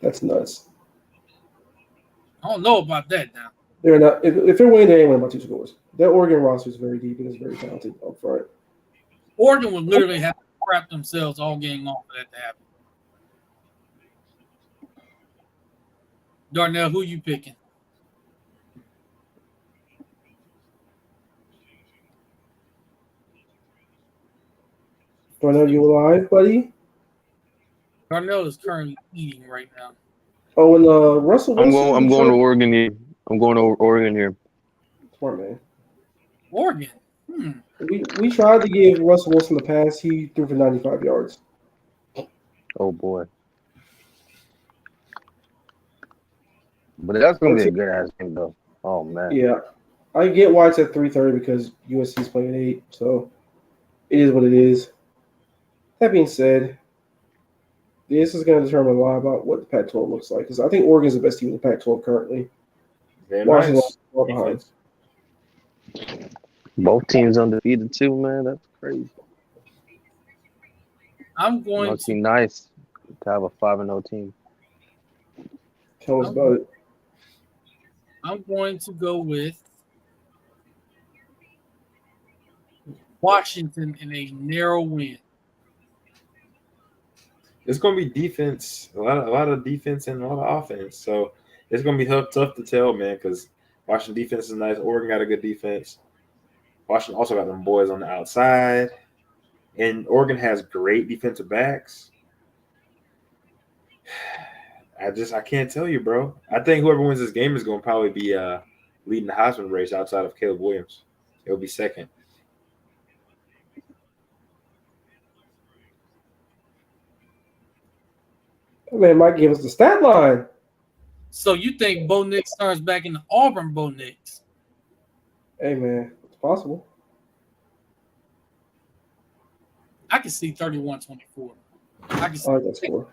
That's nuts. I don't know about that now. They're not. If they're winning, they ain't winning by 2 scores. That Oregon roster is very deep and is very talented up front. Oregon would literally have to crap themselves all game long for that to happen. Darnell, who you picking? Darnell, you alive, buddy? Darnell is currently eating right now. Oh, and Russell Wilson. I'm going to Oregon here. I'm going to Oregon here. Smart man. Oregon. We tried to give Russell Wilson the pass. He threw for 95 yards. Oh boy. But that's gonna be a good ass game though. Oh man. Yeah, I get why it's at 3:30 because USC's playing at 8. So it is what it is. That being said, this is going to determine a lot about what the Pac-12 looks like because I think Oregon's the best team in the Pac-12 currently. Very Washington's nice. well behind. Both teams undefeated too, man. That's crazy. I'm going Must be nice to have a 5-0 team. Tell us about it. I'm going to go with Washington in a narrow win. It's going to be defense, a lot of defense and a lot of offense. So it's going to be tough to tell, man, because Washington defense is nice. Oregon got a good defense. Washington also got them boys on the outside. And Oregon has great defensive backs. I can't tell you, bro. I think whoever wins this game is going to probably be leading the Heisman race outside of Caleb Williams. It'll be second. That man might give us the stat line. So you think Bo Nix turns back into Auburn Bo Nix? Hey, man, it's possible. I can see 31-24. I can see I like that score.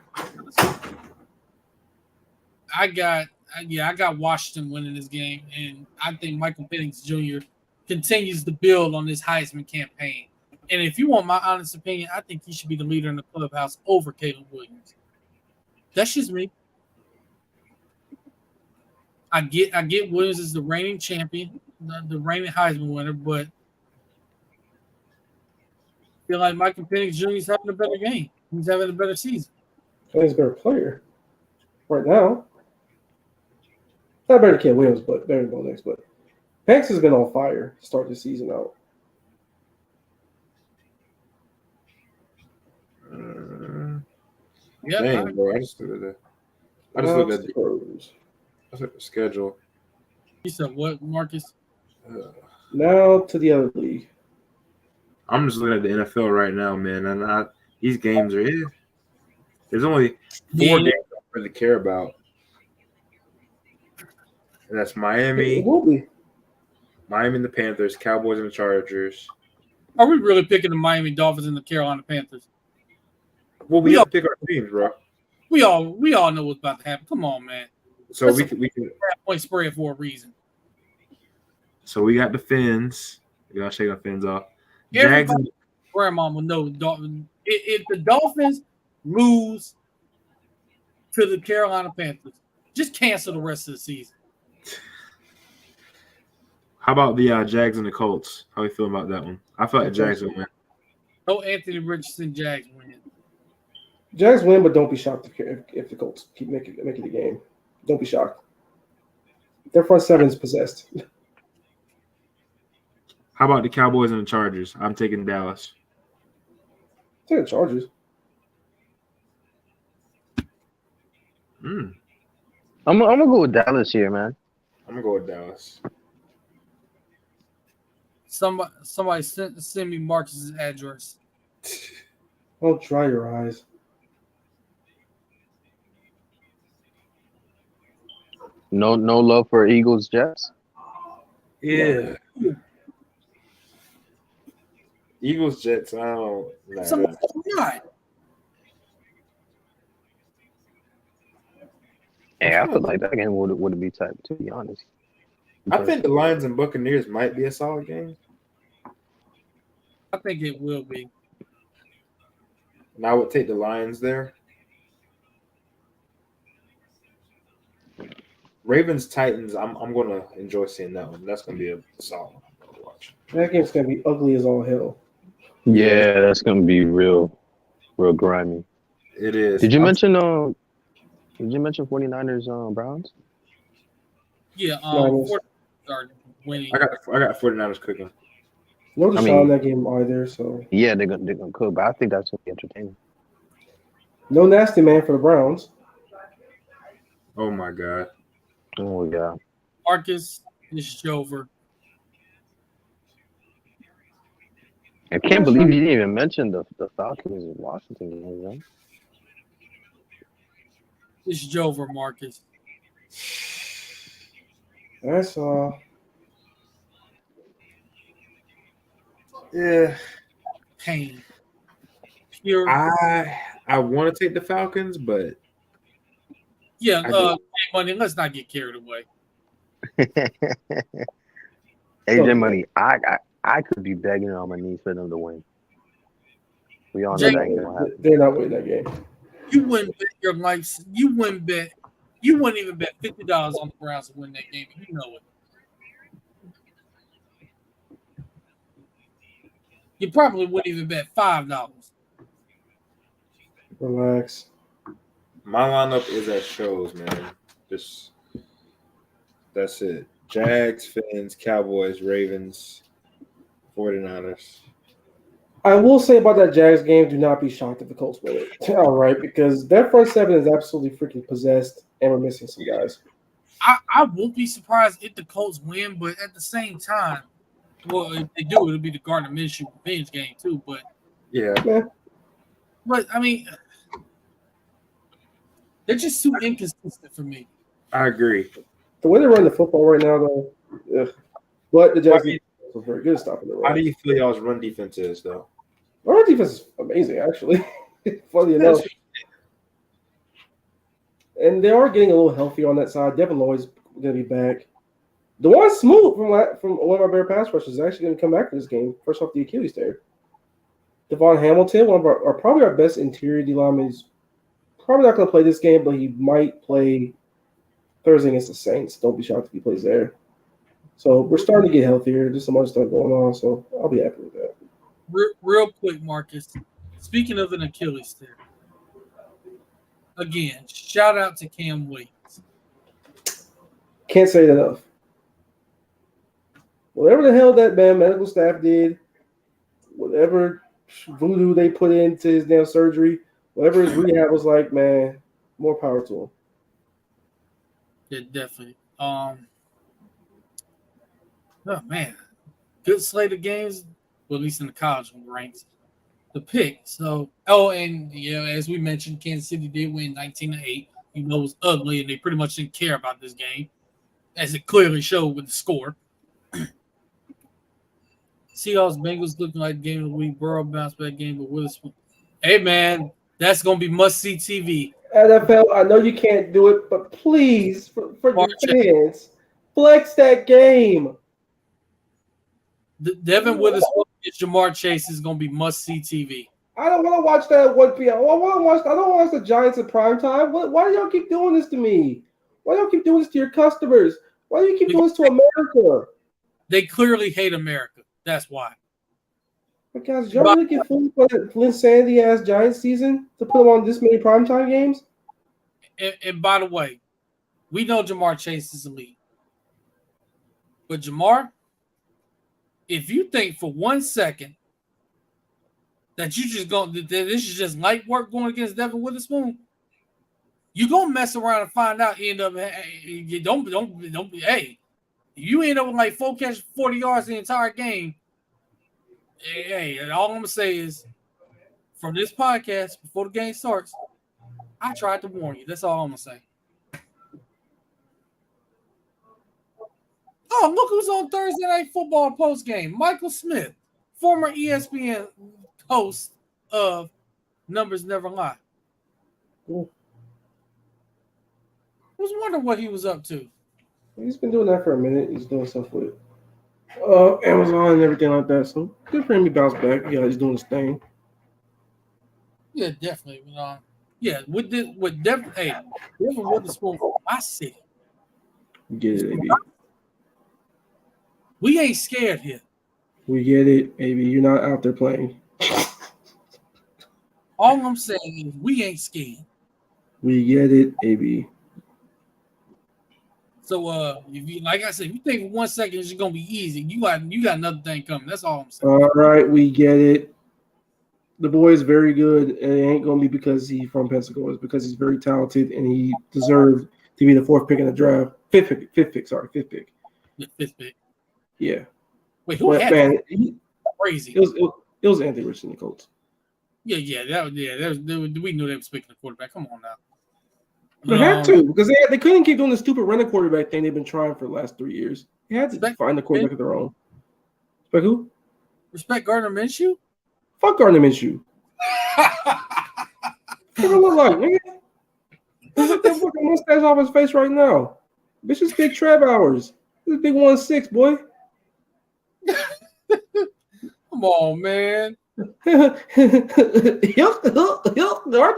I got Washington winning this game, and I think Michael Penix Jr. continues to build on this Heisman campaign. And if you want my honest opinion, I think he should be the leader in the clubhouse over Caleb Williams. That's just me. I get Williams is the reigning champion, the reigning Heisman winner, but I feel like Michael Penix Jr. is having a better game. He's having a better season. He's a better player right now. Not better than Ken Williams, but better than Bo Nix. But Penix has been on fire to start the season out. Yeah, Dang, bro. I just looked at the schedule. You said what, Marcus? Now to the other league. I'm just looking at the NFL right now, man, and these games are it. There's only 4 games I really care about, and that's Miami, It will be. Miami and the Panthers, Cowboys and the Chargers. Are we really picking the Miami Dolphins and the Carolina Panthers? Well, we have to pick our teams, bro. We all know what's about to happen. Come on, man. So That's we can. Point spread for a reason. So we got the Fins. We gotta shake our Fins off. Everybody, grandma will know If the Dolphins lose to the Carolina Panthers, just cancel the rest of the season. How about the Jags and the Colts? How you feel about that one? I feel like the Jags will win. No Anthony Richardson, Jags win. Jags win, but don't be shocked if the Colts keep making the game. Don't be shocked. Their front seven is possessed. How about the Cowboys and the Chargers? I'm taking Dallas. Take the Chargers. I'm gonna go with Dallas here, man. I'm gonna go with Dallas. Somebody send me Marcus's address. Don't dry your eyes. No love for Eagles, Jets. Yeah. Eagles, Jets. I don't. Nah. Somebody not. Hey, I feel like that game would be tight, to be honest. I think the Lions and Buccaneers might be a solid game. I think it will be. And I would take the Lions there. Ravens, Titans. I'm going to enjoy seeing that one. That's going to be a solid one to watch. That game's gonna be ugly as all hell. Yeah, that's gonna be real grimy. It is. Did you mention 49ers Browns? Yeah, Niners. are winning. I got 49ers cooking. No Deshaun I mean- in that game either, so Yeah, they're gonna cook, but I think that's gonna be entertaining. no nasty man for the Browns. Oh my God. Oh yeah. Marcus, this is over. I can't believe you didn't even mention the Falcons and Washington game, man. This is over, Marcus. That's Yeah. Pain. Pure. I want to take the Falcons, but Yeah, I do. money. Let's not get carried away. AJ Money, I could be begging on my knees for them to win. We all know Jay- that ain't gonna happen. they're not winning that game. You wouldn't bet your life. You wouldn't even bet $50 on the Browns to win that game. You know it. You probably wouldn't even bet $5. Relax. my lineup is as shows, man. Just that's it. Jags, Fins, Cowboys, Ravens, 49ers. I will say about that Jags game, do not be shocked if the Colts win it. All right, because their front seven is absolutely freaking possessed, and we're missing some guys. I won't be surprised if the Colts win, but at the same time, well, if they do, it'll be the Gardner Minshew revenge game too. But Yeah. I mean, they're just too inconsistent for me. I agree. The way they run the football right now, though, ugh. But the Jags defense was very good at stopping the How run. do you feel y'all's run defense is, though? Our defense is amazing, actually. Funny enough. And they are getting a little healthier on that side. Devin Lloyd's going to be back. DeJuan Smoot from one of our better pass rushers is actually going to come back to this game, first off the Achilles tear. Devon Hamilton, one of our probably our best interior D linemen, is probably not going to play this game, but he might play Thursday against the Saints. Don't be shocked if he plays there. So we're starting to get healthier. There's some other stuff going on, so I'll be happy with that. Real quick, Marcus. Speaking of an Achilles tear, again, shout out to Cam Williams. Can't say it enough. Whatever the hell that medical staff did, whatever voodoo they put into his damn surgery, whatever his rehab was like, man, more power to him. Yeah, definitely. Oh man, good slate of games. Well, at least in the college ranks. The pick. So, and as we mentioned, Kansas City did win 19-8. You know, it was ugly, and they pretty much didn't care about this game, as it clearly showed with the score. Seahawks Bengals looking like game of the week. Burrow bounce back game, but Willis. Hey man, that's gonna be must see TV. NFL, I know you can't do it, but please, for March your fans, flex that game. Devin Witherspoon and Jamar Chase is gonna be must see TV. I don't want to watch that at 1 p.m. I don't want to watch the Giants in prime time. Why do y'all keep doing this to me? Why do y'all keep doing this to your customers? Why do you keep doing this to America? They clearly hate America. That's why. But guys, y'all really get fooled by that insanity ass Giants season to put them on this many primetime games? And by the way, we know Jamar Chase is elite. But Jamar, if you think for 1 second that you just going that this is just light work going against Devin Witherspoon, you gonna mess around and find out. You end up you don't. Hey, you end up with like 4 catches, 40 yards the entire game. Hey, all I'm gonna say is, from this podcast before the game starts, I tried to warn you. That's all I'm gonna say. Oh, look who's on Thursday Night Football post game. Michael Smith, former ESPN host of Numbers Never Lie. Cool. I was wondering what he was up to. He's been doing that for a minute. He's doing stuff with Amazon and everything like that. So good for him to bounce back. Yeah, he's doing his thing. Yeah, definitely. Yeah, with Devin, hey, Devin Witherspoon from my city. Get it, baby. We ain't scared here. We get it, baby. You're not out there playing. All I'm saying is we ain't scared. We get it, baby. So if you like I said, if you think for 1 second it's gonna be easy, you got another thing coming. That's all I'm saying. All right, we get it. The boy is very good, and it ain't gonna be because he's from Pensacola. It's because he's very talented and he deserved to be the 4th pick in the draft. Fifth pick. The 5th pick. Yeah. Wait, who had man, crazy? It was Anthony Richardson, the Colts. We knew they were speaking of quarterback. Come on now. They had to, because they couldn't keep doing the stupid running quarterback thing they've been trying for the last 3 years. They had to find the quarterback of their own. Respect who? Respect Gardner Minshew? Fuck Gardner Minshew. What do it look like, nigga? Look at that fucking mustache off his face right now. Bitch is big Trev hours. This is big 1-6, boy. Come on, man. Gardner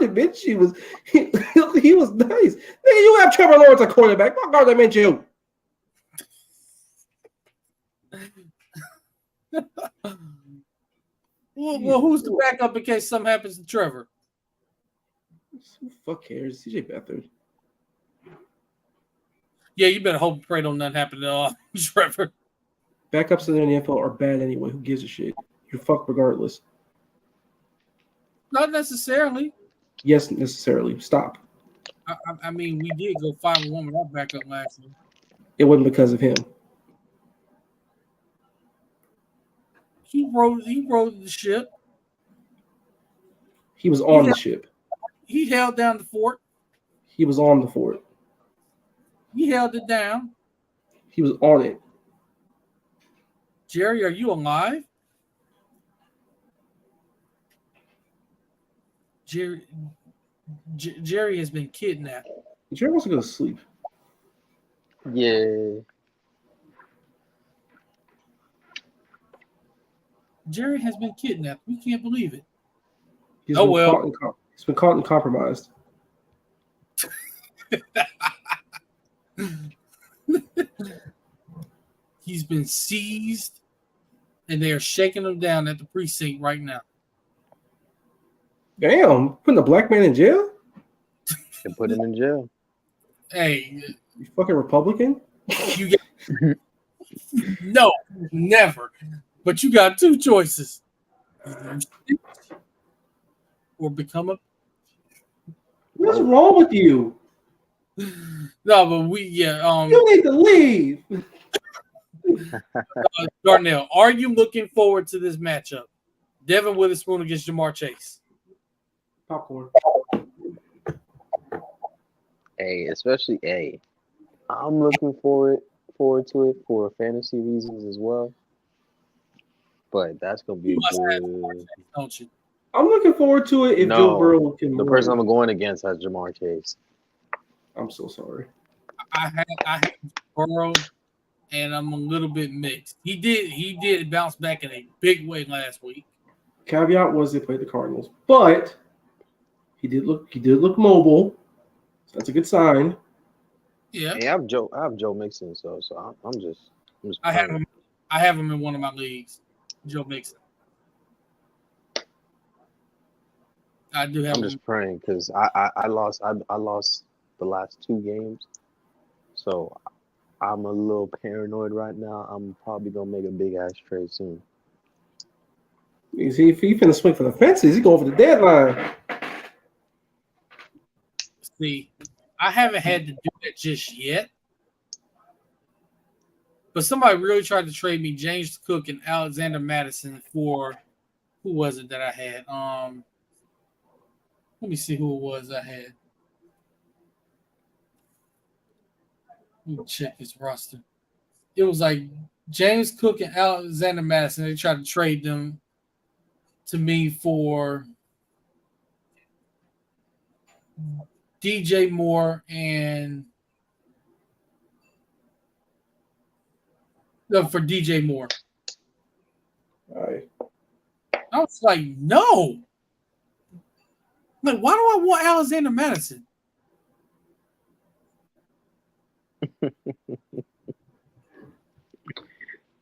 Minshew was he was nice. Nigga, you have Trevor Lawrence at quarterback. Fuck Gardner Minshew. Well, who's the backup in case something happens to Trevor? Who fuck cares? CJ Beathard. Yeah, you better hope and pray don't nothing happen to Trevor. Backups in the NFL are bad anyway. Who gives a shit? You're fucked regardless. Not necessarily. Yes, necessarily. Stop. I mean, we did go 5-1 with our backup last year. It wasn't because of him. He rode the ship. He was on the ship. He held down the fort. He was on the fort. He held it down. He was on it. Jerry, are you alive? Jerry has been kidnapped. Jerry wants to go to sleep. Yeah. Jerry has been kidnapped. We can't believe it. He's been caught and compromised. He's been seized, and they are shaking him down at the precinct right now. Damn, putting a black man in jail? They put him in jail. Hey, you fucking Republican? No, never. But you got 2 choices: or become a. What's wrong with you? No, but you need to leave. Darnell, are you looking forward to this matchup? Devin Witherspoon against Jamar Chase. Popcorn. I'm looking forward to it for fantasy reasons as well. But that's gonna be good. Don't you? I'm looking forward to it if Joe Burrow can. The person I'm going against has Jamar Chase. I'm so sorry. I had Burrow, and I'm a little bit mixed. He did bounce back in a big way last week. Caveat was they played the Cardinals, but he did look mobile. So that's a good sign. Yeah, Hey, I have Joe Mixon, so I'm just I have praying. him. I have him in one of my leagues. Joe Mixon. I do have I'm him. just praying because I lost the last 2 games, so I'm a little paranoid right now. I'm probably gonna make a big ass trade soon. If he finna swing for the fences, he going for the deadline. See, I haven't had to do that just yet. But somebody really tried to trade me James Cook and Alexander Madison for who was it that I had? Let me see who it was I had. Let me check his roster. It was like James Cook and Alexander Madison. They tried to trade them to me for DJ Moore and no, for DJ Moore. All right. I was like, no. Like, why do I want Alexander Madison?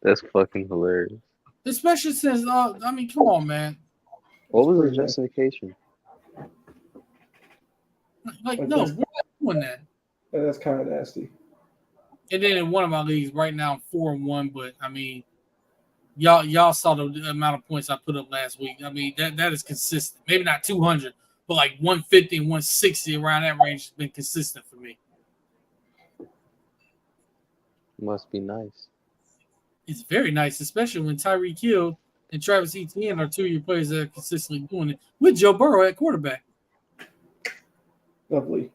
That's fucking hilarious. Especially since, I mean, come on, man. What was the pretty bad. justification? Like, no, we're not doing that. That's kind of nasty. And then in one of my leagues right now, I'm 4-1. But I mean, y'all saw the amount of points I put up last week. I mean, that is consistent. Maybe not 200, but like 150 and 160 around that range has been consistent for me. Must be nice. It's very nice, especially when Tyreek Hill and Travis Etienne are 2 of your players that are consistently doing it with Joe Burrow at quarterback. Lovely.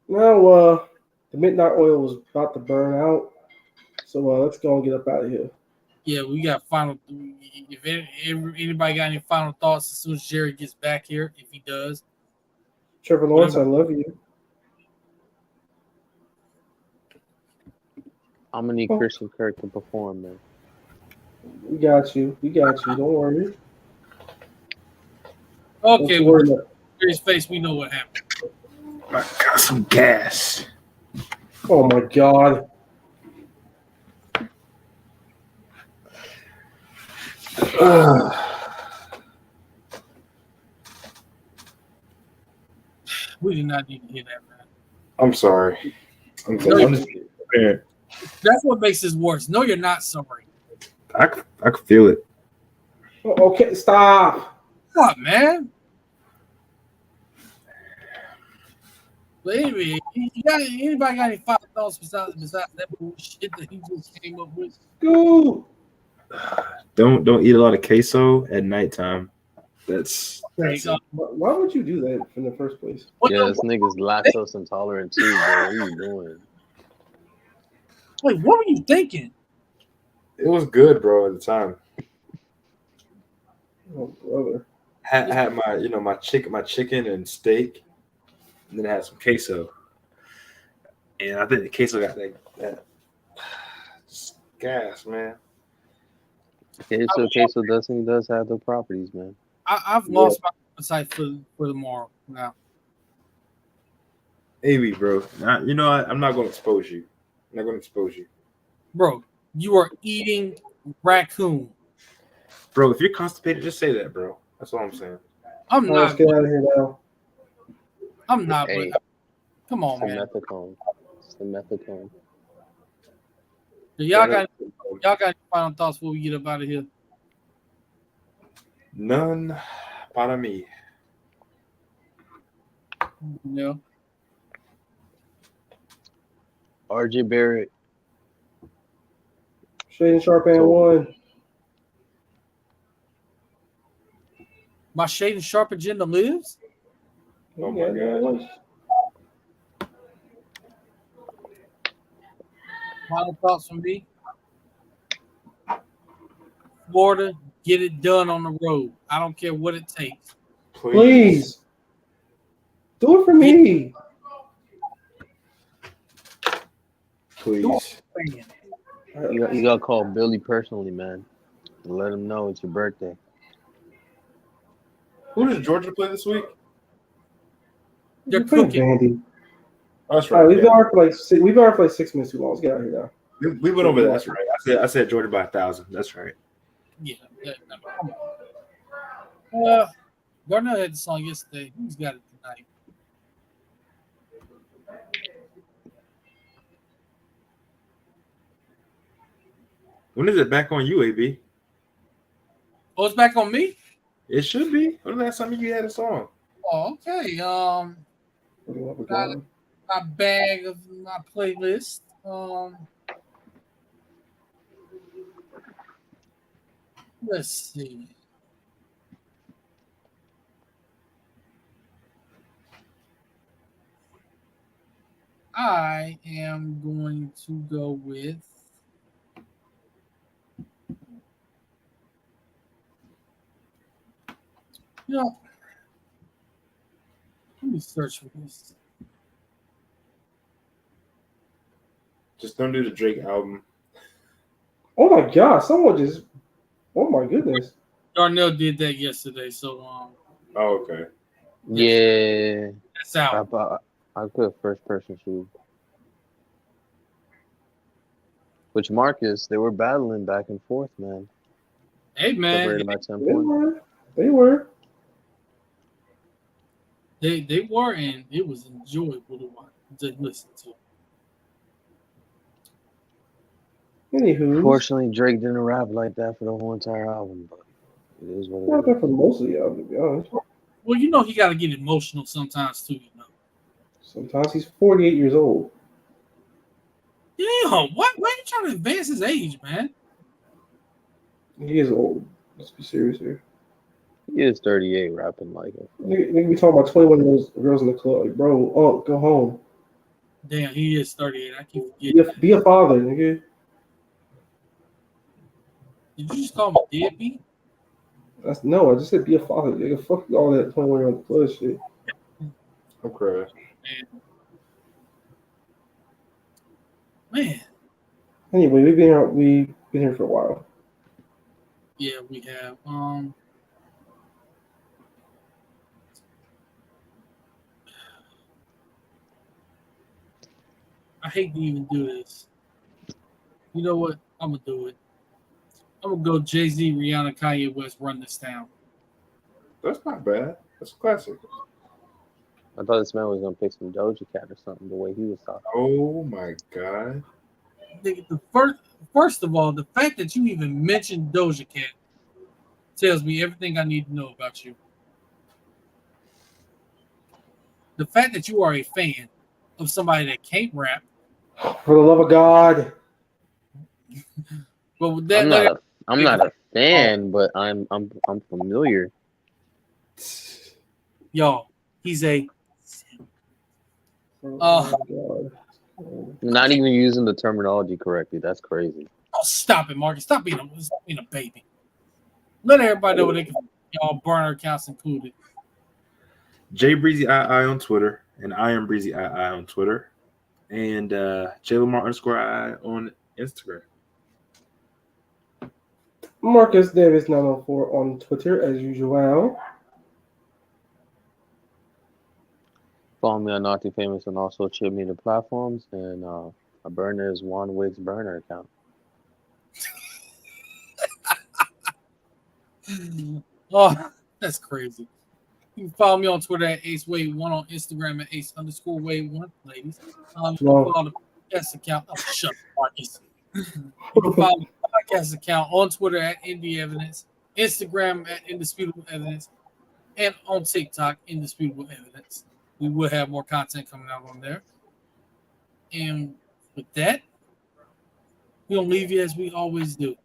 Now, the midnight oil was about to burn out, so let's go and get up out of here. Yeah, we got final. If anybody got any final thoughts as soon as Jerry gets back here, if he does. Trevor Lawrence, I love you. I'm gonna need Christian Kirk to perform, man. We got you. Don't worry. Okay, Don't worry. Jerry's face, we know what happened. I got some gas. Oh my God. We did not need to hear that, man. I'm sorry. I'm just prepared. That's what makes this worse. No, you're not sorry. I could feel it. Okay, stop. What, man? But anyway, anybody got any final thoughts besides that bullshit that he just came up with? Scoot. Don't eat a lot of queso at nighttime. That's it. Why would you do that in the first place? Yeah, this nigga's lactose intolerant too, bro. What are you doing? Wait, what were you thinking? It was good, bro, at the time. Oh, brother. Had my chicken and steak, and then I had some queso. And I think the queso got that gas, man. Queso does have the properties, man. I've lost my appetite for tomorrow now. Maybe, bro. I'm not going to expose you. I'm not going to expose you. Bro, you are eating raccoon. Bro, if you're constipated, just say that, bro. That's all I'm saying. I'm not. Let's get out of here now. I'm not. Hey, But come on, it's man. the methadone. Y'all got any final thoughts before we get up out of here? None para me. No. RJ Barrett. Shane Sharp and one. My Shaden Sharp agenda lives? Oh my God. Final thoughts from me? Florida, get it done on the road. I don't care what it takes. Please. Do it for me. Please. You got to call Billy personally, man. And let him know it's your birthday. Who does Georgia play this week? They're We're playing cooking. Vandy. Oh, that's All right. right, we've yeah. been on for like 6 minutes too long. Let's get out of here now. We went over that. That's right. I said Georgia by 1,000. That's right. Yeah. Come on. Darnell had the song yesterday. Who's got it tonight? When is it back on you, AB? Oh, it's back on me? It should be. When the last time you had a song? Oh, okay. Got my bag of my playlist. Let's see. I am going to go with let me search for this. Just don't do the Drake album. Oh my God! Someone just. Oh my goodness! Darnell did that yesterday, so Oh, okay. Yeah. that's out. I put first person shoot. Which Marcus, they were battling back and forth, man. Hey man, Separated by 10 They points. were. They were. they were, and it was enjoyable to listen to. Anywho, Unfortunately, Drake didn't rap like that for the whole entire album, but it is what not it that is. for most of the album, to be honest. Well, he got to get emotional sometimes too. Sometimes he's 48 years old. Damn, why are you trying to advance his age, man? He is old. Let's be serious here. He is 38 rapping like it. Nigga be talking about 21 girls in the club. Like, bro, oh, go home. Damn, he is 38. I keep forgetting. Be a father, nigga. Did you just call him a deadbeat? No, I just said be a father, nigga. Fuck all that 21 year old club shit. I'm crying. Man. Anyway, we've been here for a while. Yeah, we have. I hate to even do this. You know what? I'm gonna do it. I'm gonna go Jay-Z, Rihanna, Kanye West, Run This Down. That's not bad. That's a classic. I thought this man was gonna pick some Doja Cat or something. The way he was talking. Oh my God. The first of all, the fact that you even mentioned Doja Cat tells me everything I need to know about you. The fact that you are a fan of somebody that can't rap. For the love of God. But with that, I'm not a fan, but I'm familiar. Y'all, he's a. Oh my God. Not even using the terminology correctly. That's crazy. Oh, stop it, Marcus. Stop being a baby. Let everybody know they can y'all burner accounts included. J Breezy II on Twitter, and I am Breezy II on Twitter, and JLamar_I on Instagram. Marcus Davis 904 on Twitter as usual. Follow me on Naughty Famous and also chip media platforms. And my burner is Juan Wiggs burner account. Oh, that's crazy. You can follow me on Twitter at AceWade1, on Instagram at Ace_Wade1, ladies. You can follow the podcast account. Oh, shut up, Marcus. You can follow the podcast account on Twitter at Indie Evidence, Instagram at Indisputable Evidence, and on TikTok, Indisputable Evidence. We will have more content coming out on there. And with that, we're going to leave you as we always do.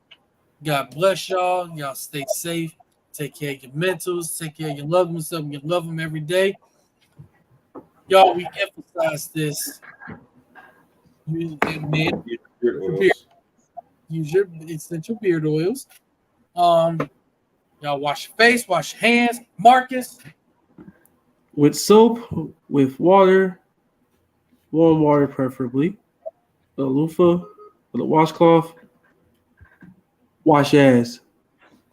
God bless y'all. Y'all stay safe. Take care of your mentals. Take care of your loved ones. You love them every day. Y'all, we emphasize this. Use your essential beard oils. Y'all wash your face, wash your hands. Marcus. With soap, with water, warm water preferably, a loofah, with a washcloth, wash your ass,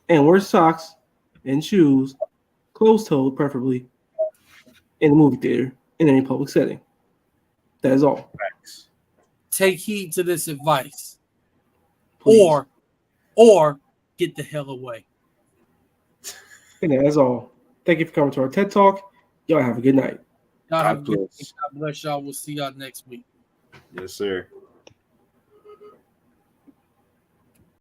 and wear socks and shoes closed-toed, preferably, in the movie theater, in any public setting. That is all. Facts. Take heed to this advice, Please. or get the hell away. And that is all. Thank you for coming to our TED Talk. Y'all have a good night. Y'all have a God good bless. day. God bless y'all. We'll see y'all next week. Yes, sir.